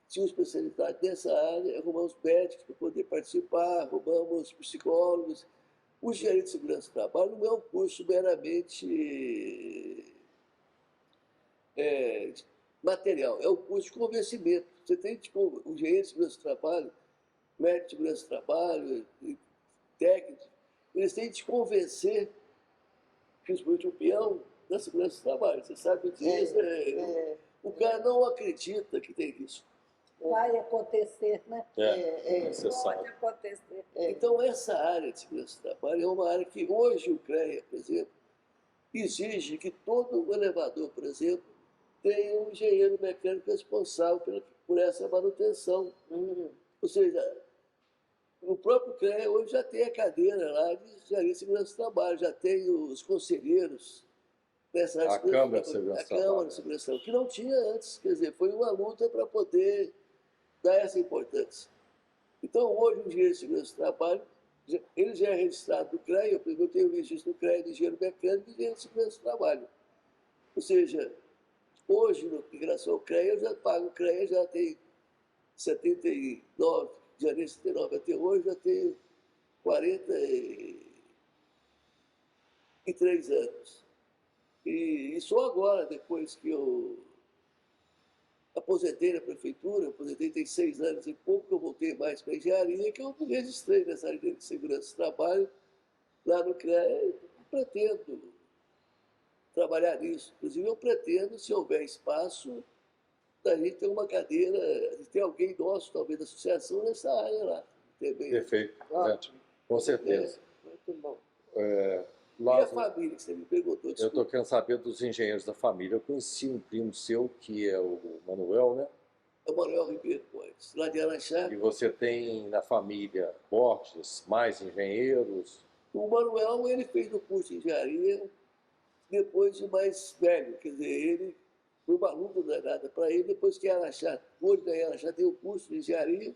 tinham especialidade nessa área, arrumamos médicos para poder participar, arrumamos psicólogos. O engenharia de segurança do trabalho não é um curso meramente material, é o custo de convencimento. Você tem tipo, o engenheiro de segurança do trabalho, médico de segurança do trabalho, técnico, eles têm que te convencer, principalmente o peão, da segurança do trabalho. Você sabe disso, o cara não acredita que tem risco. Vai acontecer, né? Necessário. Pode acontecer. Então, essa área de segurança do trabalho é uma área que hoje o CREA, por exemplo, exige que todo elevador, por exemplo, tenha um engenheiro mecânico responsável por essa manutenção. Ou seja, o próprio CREA hoje já tem a cadeira lá de engenharia de segurança do trabalho, já tem os conselheiros dessa área A Câmara de Segurança do Trabalho. Câmara de Segurança do Trabalho, que não tinha antes. Quer dizer, foi uma luta para poder dar essa importância. Então, hoje, o engenheiro de segurança do trabalho, ele já é registrado no CREA, eu tenho o registro do CREA de engenheiro mecânico e engenheiro de segurança do trabalho. Ou seja, hoje, em relação ao CREA, eu já pago o CREA, já tem 79, de janeiro de 79 até hoje, já tenho 43 anos. E só agora, depois que eu aposentei na prefeitura, aposentei tem 6 anos e pouco, que eu voltei mais para a engenharia, que eu me registrei nessa área de segurança do trabalho, lá no CREA, eu pretendo trabalhar nisso. Inclusive, eu pretendo, se houver espaço, da gente ter uma cadeira, de ter alguém nosso, talvez da associação, nessa área lá. Também. Perfeito. Ótimo. Com certeza. Muito bom. E a Lázaro, família, que você me perguntou? eu estou querendo saber dos engenheiros da família. Eu conheci um primo seu, que é o Manuel, né? É o Manuel Ribeiro Pontes, lá de Araxá. E você tem na família Borges mais engenheiros. O Manuel, ele fez o curso de engenharia depois de mais velho. Quer dizer, ele foi uma luta danada para ele, depois que Araxá, hoje em Araxá tem o curso de engenharia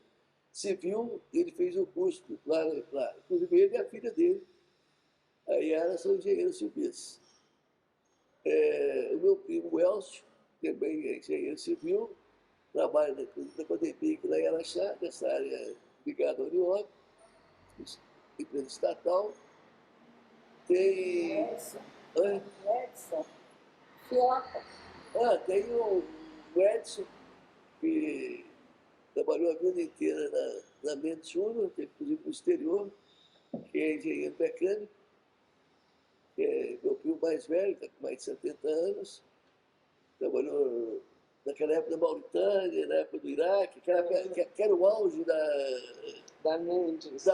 civil, ele fez o curso lá. Inclusive, ele e a filha dele. Aí elas são engenheiros civis. O meu primo Elcio, também é engenheiro civil, trabalha na pandemia lá em Araxá, nessa área ligada ao Uniop, empresa estatal. Tem. Edson, Fiota. Tem o Edson, que trabalhou a vida inteira na Mendes Júnior, inclusive no exterior, que é engenheiro mecânico, que é meu primo mais velho, está com mais de 70 anos. Trabalhou naquela época da Mauritânia, na época do Iraque, que era o auge Da Mendes.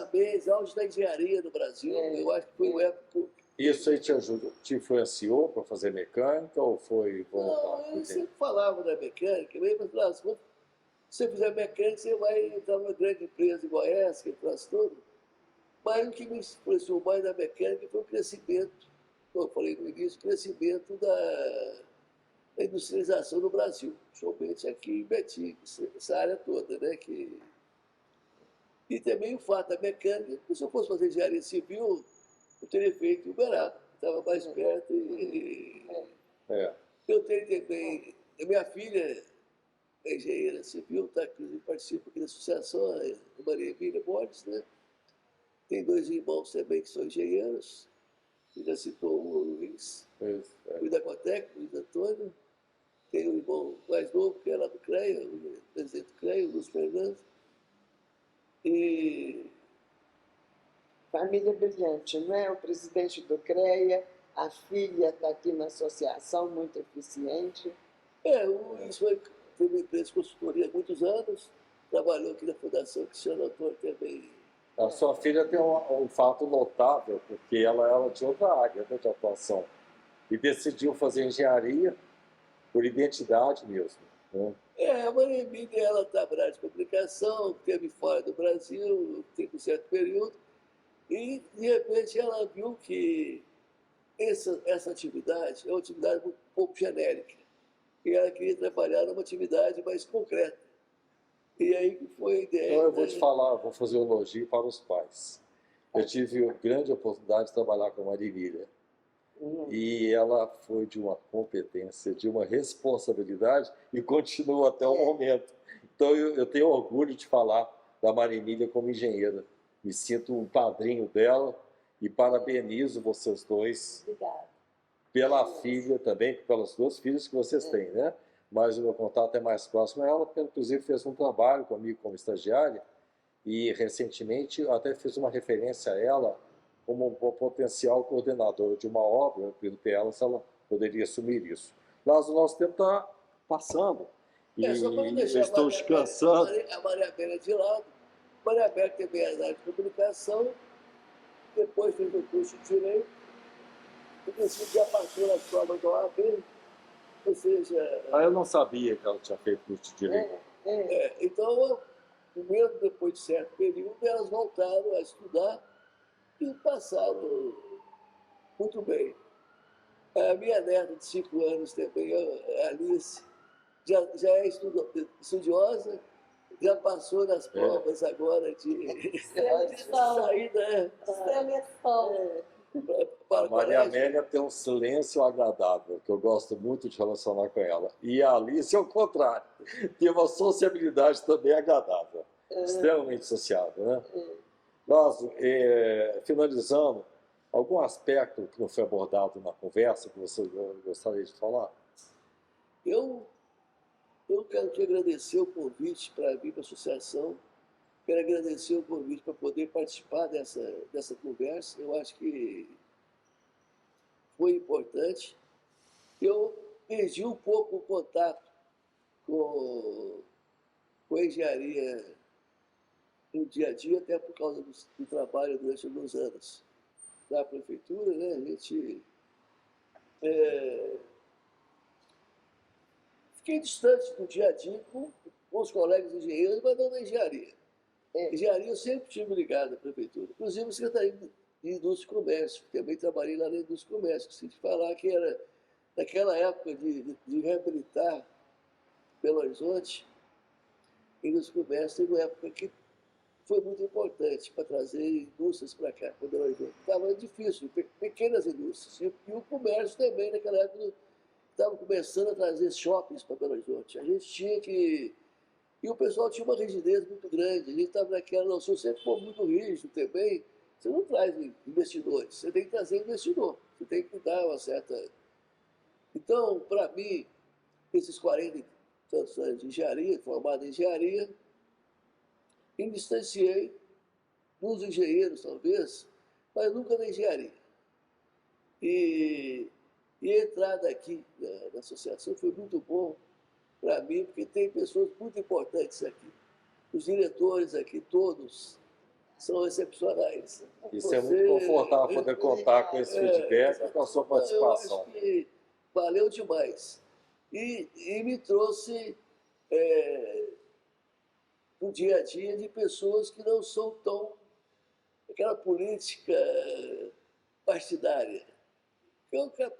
auge da engenharia no Brasil. Eu acho que foi uma época. Isso aí te ajudou, te influenciou para fazer mecânica ou foi Não, voluntário? eu sempre falava da mecânica, mesmo falava, se você fizer mecânica, você vai entrar numa grande empresa igual essa, que traz tudo. Mas o que me influenciou mais na mecânica foi o crescimento, como eu falei no início, o crescimento da industrialização no Brasil, principalmente aqui em Betim, essa área toda, né? E também o fato da mecânica, que se eu fosse fazer engenharia civil, eu teria feito Uberaba, estava mais perto Eu tenho também, a minha filha é engenheira civil, inclusive participa aqui da associação, a Maria Emília Borges, né? Tem 2 irmãos também que são engenheiros, você já citou o Luiz, o da Cotec, o Luiz Antônio. Tem um irmão mais novo, que é lá do CREA, o presidente do CREA, o Lúcio Fernandes. E Família brilhante, não é? O presidente do CREA, a filha está aqui na associação, muito eficiente. o Luiz teve uma empresa de consultoria há muitos anos, trabalhou aqui na Fundação Cristiano Antônio também. A sua filha tem um fato notável, porque ela era de outra área, né, de atuação, e decidiu fazer engenharia por identidade mesmo. Né? A Maria Emília, ela está na área de comunicação, esteve fora do Brasil, teve um certo período, e, de repente, ela viu que essa atividade é uma atividade um pouco genérica, e ela queria trabalhar numa atividade mais concreta. E aí que foi a ideia. Então eu vou te falar, vou fazer um elogio para os pais. Eu tive a grande oportunidade de trabalhar com a Maria Emília. E ela foi de uma competência, de uma responsabilidade e continua até o momento. Então eu tenho orgulho de falar da Maria Emília como engenheira. Me sinto um padrinho dela e parabenizo vocês dois Obrigada. pela filha também, pelas 2 filhas que vocês têm, né? mas o meu contato é mais próximo a ela, porque ela, inclusive, fez um trabalho comigo como estagiária, e recentemente eu até fiz uma referência a ela como uma potencial coordenadora de uma obra. Eu perguntei a ela se ela poderia assumir isso. Mas o nosso tempo está passando, e Só para não eu deixar estou descansando. A Maria Amélia de lado. Maria Amélia teve a área de comunicação, depois fez o curso de Direito, e princípio já passou nas provas da OAB, ou seja, Ah, eu não sabia que ela tinha feito curso de Direito. então, mesmo depois de certo período, elas voltaram a estudar e passaram muito bem. A minha neta de 5 anos também, a Alice, já é estudiosa, já passou nas provas agora de Seleção. saída Seleção. para A o Maria colégio. Amélia tem um silêncio agradável, que eu gosto muito de relacionar com ela. E a Alice, ao contrário, tem uma sociabilidade também agradável, extremamente sociável, né? Nós, finalizando, algum aspecto que não foi abordado na conversa que você gostaria de falar? Eu quero te agradecer o convite para vir para a associação, quero agradecer o convite para poder participar dessa conversa. Eu acho que foi importante. Eu perdi um pouco o contato com a engenharia no dia a dia, até por causa do trabalho durante alguns anos da prefeitura, né? A gente fiquei distante do dia a dia com os colegas engenheiros, mas não da engenharia. Engenharia eu sempre tive ligado à prefeitura, inclusive a Secretaria de Indústria e Comércio, também trabalhei lá na Indústria e Comércio. Se te falar que era naquela época de reabilitar Belo Horizonte, Indústria e Comércio teve uma época que foi muito importante para trazer indústrias para cá, para Belo Horizonte. Estava difícil, pequenas indústrias. E o comércio também, naquela época, estava começando a trazer shoppings para Belo Horizonte. A gente tinha que. E o pessoal tinha uma rigidez muito grande. A gente estava naquela, não, se você for muito rígido também, você não traz investidores. Você tem que trazer investidor. Você tem que dar uma certa. Então, para mim, esses 40 e tantos anos de engenharia, formado em engenharia, me distanciei dos engenheiros, talvez, mas nunca da engenharia. E a entrada aqui na associação foi muito bom para mim, porque tem pessoas muito importantes aqui. Os diretores aqui, todos, são excepcionais. Isso é muito confortável poder contar com esse feedback e com a sua participação. Eu acho que valeu demais. E me trouxe no dia a dia de pessoas que não são tão aquela política partidária.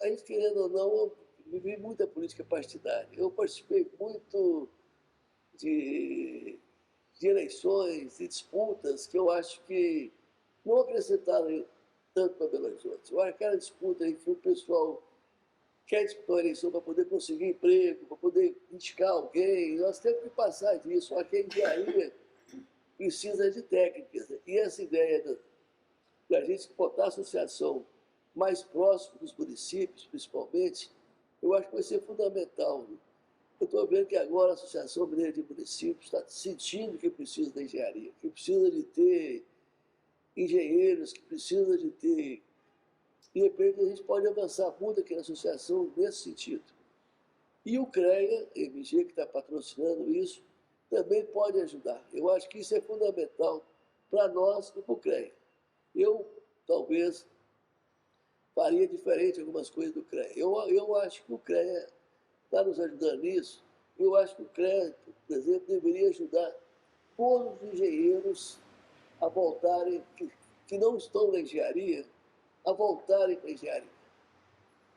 A gente, querendo ou não, eu vivi muita política partidária. Eu participei muito de eleições e disputas que eu acho que não acrescentaram tanto para Belo Horizonte. Eu acho que aquela disputa em que o pessoal quer disputar a eleição para poder conseguir emprego, para poder indicar alguém, nós temos que passar disso. Eu acho que a engenharia precisa de técnicas. E essa ideia da gente botar a associação mais próximo dos municípios, principalmente, eu acho que vai ser fundamental. Eu estou vendo que agora a Associação Mineira de Municípios está sentindo que precisa da engenharia, que precisa de ter engenheiros, que precisa de ter. De repente, a gente pode avançar muito aqui na associação nesse sentido. E o CREA, MG, que está patrocinando isso, também pode ajudar. Eu acho que isso é fundamental para nós e para o CREA. Eu, talvez, faria diferente algumas coisas do CREA. Eu acho que o CREA está nos ajudando nisso. Eu acho que o CREA, por exemplo, deveria ajudar todos os engenheiros a voltarem, que não estão na engenharia, a voltarem para a engenharia.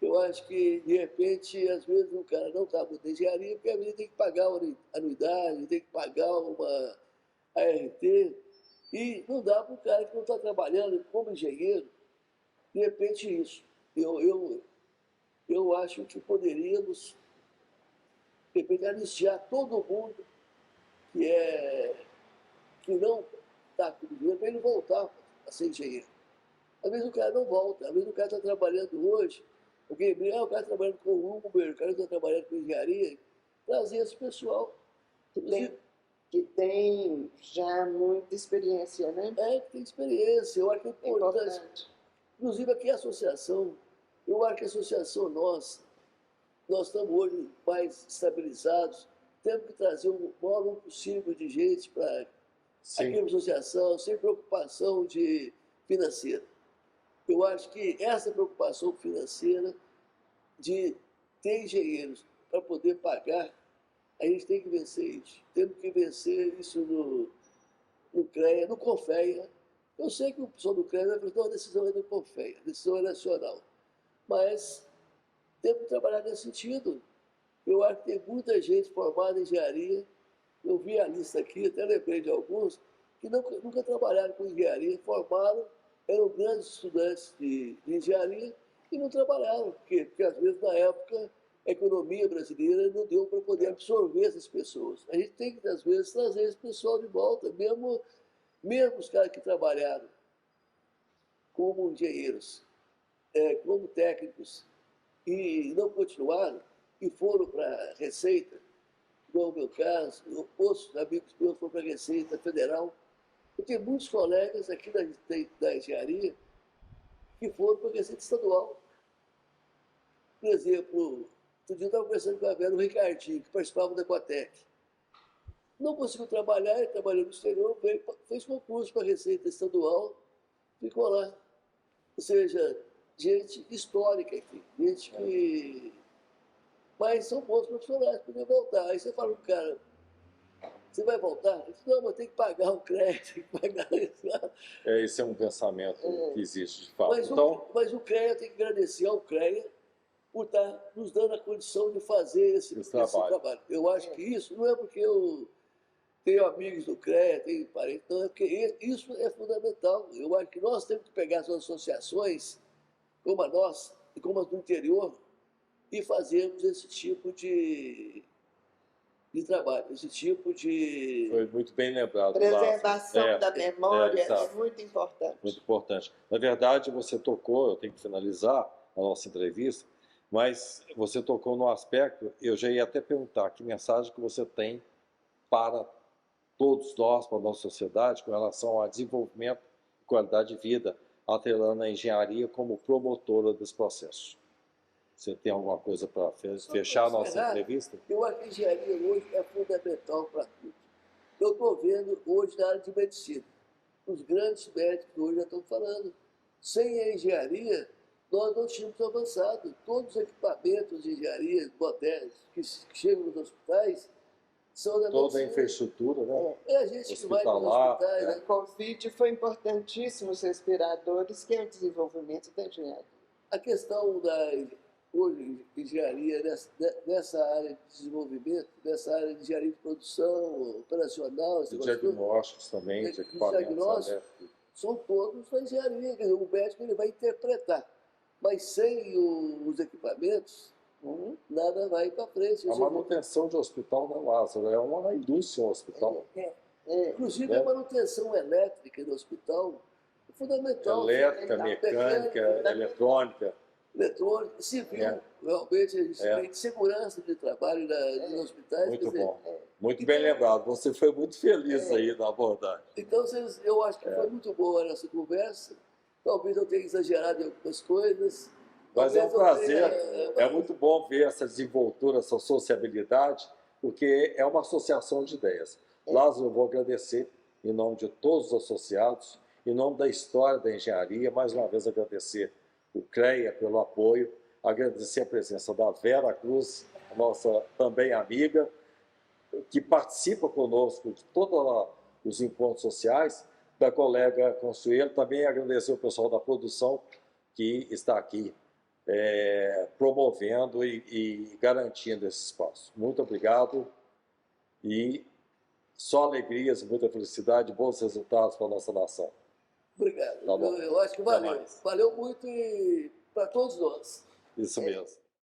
Eu acho que, de repente, às vezes o cara não está muito na engenharia, porque a gente tem que pagar uma anuidade, tem que pagar uma ART, e não dá para o cara que não está trabalhando como engenheiro, de repente, isso. Eu acho que poderíamos, de repente, anistiar todo mundo que não está com dinheiro para ele voltar a ser engenheiro. Às vezes o cara não volta, às vezes o cara está trabalhando hoje, alguém brinca, o cara está trabalhando com Uber, o cara está trabalhando com engenharia, trazer esse pessoal. Que tem já muita experiência, né? Que tem experiência, eu acho que é importante. Importante. Inclusive aqui a associação, eu acho que a associação nossa, nós estamos hoje mais estabilizados, temos que trazer o maior número possível de gente para aqui na associação, sem preocupação financeira. Eu acho que essa preocupação financeira de ter engenheiros para poder pagar, a gente tem que vencer isso. Temos que vencer isso no CREA, no CONFEA. Eu sei que o pessoal do CREA vai fazer uma decisão do CONFEA, a decisão é nacional. Mas temos que trabalhar nesse sentido. Eu acho que tem muita gente formada em engenharia. Eu vi a lista aqui, até lembrei de alguns, que nunca trabalharam com engenharia, formaram, eram grandes estudantes de engenharia e não trabalharam. Por quê? Porque às vezes na época a economia brasileira não deu para poder absorver essas pessoas. A gente tem que, às vezes, trazer esse pessoal de volta, mesmo os caras que trabalharam como engenheiros, como técnicos, e não continuaram, e foram para a Receita, igual o meu caso, outros amigos meus foram para a Receita Federal. Eu tenho muitos colegas aqui da engenharia que foram para a Receita Estadual. Por exemplo, outro dia eu estava conversando com a Vera, o Ricardinho, que participava da Equatec. Não conseguiu trabalhar, ele trabalhou no exterior, fez concurso para a Receita Estadual, ficou lá. Ou seja, gente histórica aqui, gente que... Mas são bons profissionais, podem voltar. Aí você fala, cara, você vai voltar? Ele diz, não, mas tem que pagar o crédito, tem que pagar isso. Esse é um pensamento que existe de fato. Mas o CREA tem que agradecer ao CREA por estar nos dando a condição de fazer esse trabalho. Eu acho que isso não é porque eu tenho amigos do CREA, tenho parentes, não, é porque isso é fundamental. Eu acho que nós temos que pegar as associações, como a nossa e como as do interior, e fazermos esse tipo de trabalho, esse tipo de... Foi muito bem lembrado. Preservação da memória é muito importante. Muito importante. Na verdade, você tocou, eu tenho que finalizar a nossa entrevista, mas você tocou no aspecto, eu já ia até perguntar, que mensagem que você tem para todos nós, para a nossa sociedade, com relação ao desenvolvimento e qualidade de vida, atrelando a engenharia como promotora desse processo. Você tem alguma coisa para fechar a nossa entrevista? Eu acho que a engenharia hoje é fundamental para tudo. Eu estou vendo hoje na área de medicina. Os grandes médicos hoje já estão falando. Sem a engenharia, nós não tínhamos avançado. Todos os equipamentos de engenharia modernos que chegam nos hospitais são da toda medicina. A infraestrutura, né? É a gente que vai nos hospitais. O Covid foi importantíssimo, os respiradores, que é o desenvolvimento da engenharia. A questão da hoje, engenharia, nessa área de desenvolvimento, nessa área de engenharia de produção, operacional... De diagnósticos também, de equipamentos. São todos da engenharia. Quer dizer, o médico ele vai interpretar, mas sem os equipamentos, nada vai para frente. A manutenção de hospital, né, Lázaro? É uma indústria, um hospital. Inclusive, a manutenção elétrica do hospital é fundamental. Elétrica, mecânica, eletrônica. Eletrônica, civil, realmente a gente tem de segurança de trabalho nos hospitais. Muito bom. Muito bem lembrado. Você foi muito feliz aí na abordagem. Então, eu acho que foi muito boa essa conversa. Talvez eu tenha exagerado em algumas coisas. Mas é um prazer. É muito bom ver essa desenvoltura, essa sociabilidade, porque é uma associação de ideias. Lázaro, eu vou agradecer em nome de todos os associados, em nome da história da engenharia, mais uma vez agradecer o CREA pelo apoio, agradecer a presença da Vera Cruz, nossa também amiga, que participa conosco de todos os encontros sociais, da colega Consuelo, também agradecer o pessoal da produção que está aqui promovendo e garantindo esse espaço. Muito obrigado e só alegrias, muita felicidade, bons resultados para a nossa nação. Obrigado. Tá bom. Eu acho que valeu. Valeu muito para todos nós. Isso mesmo.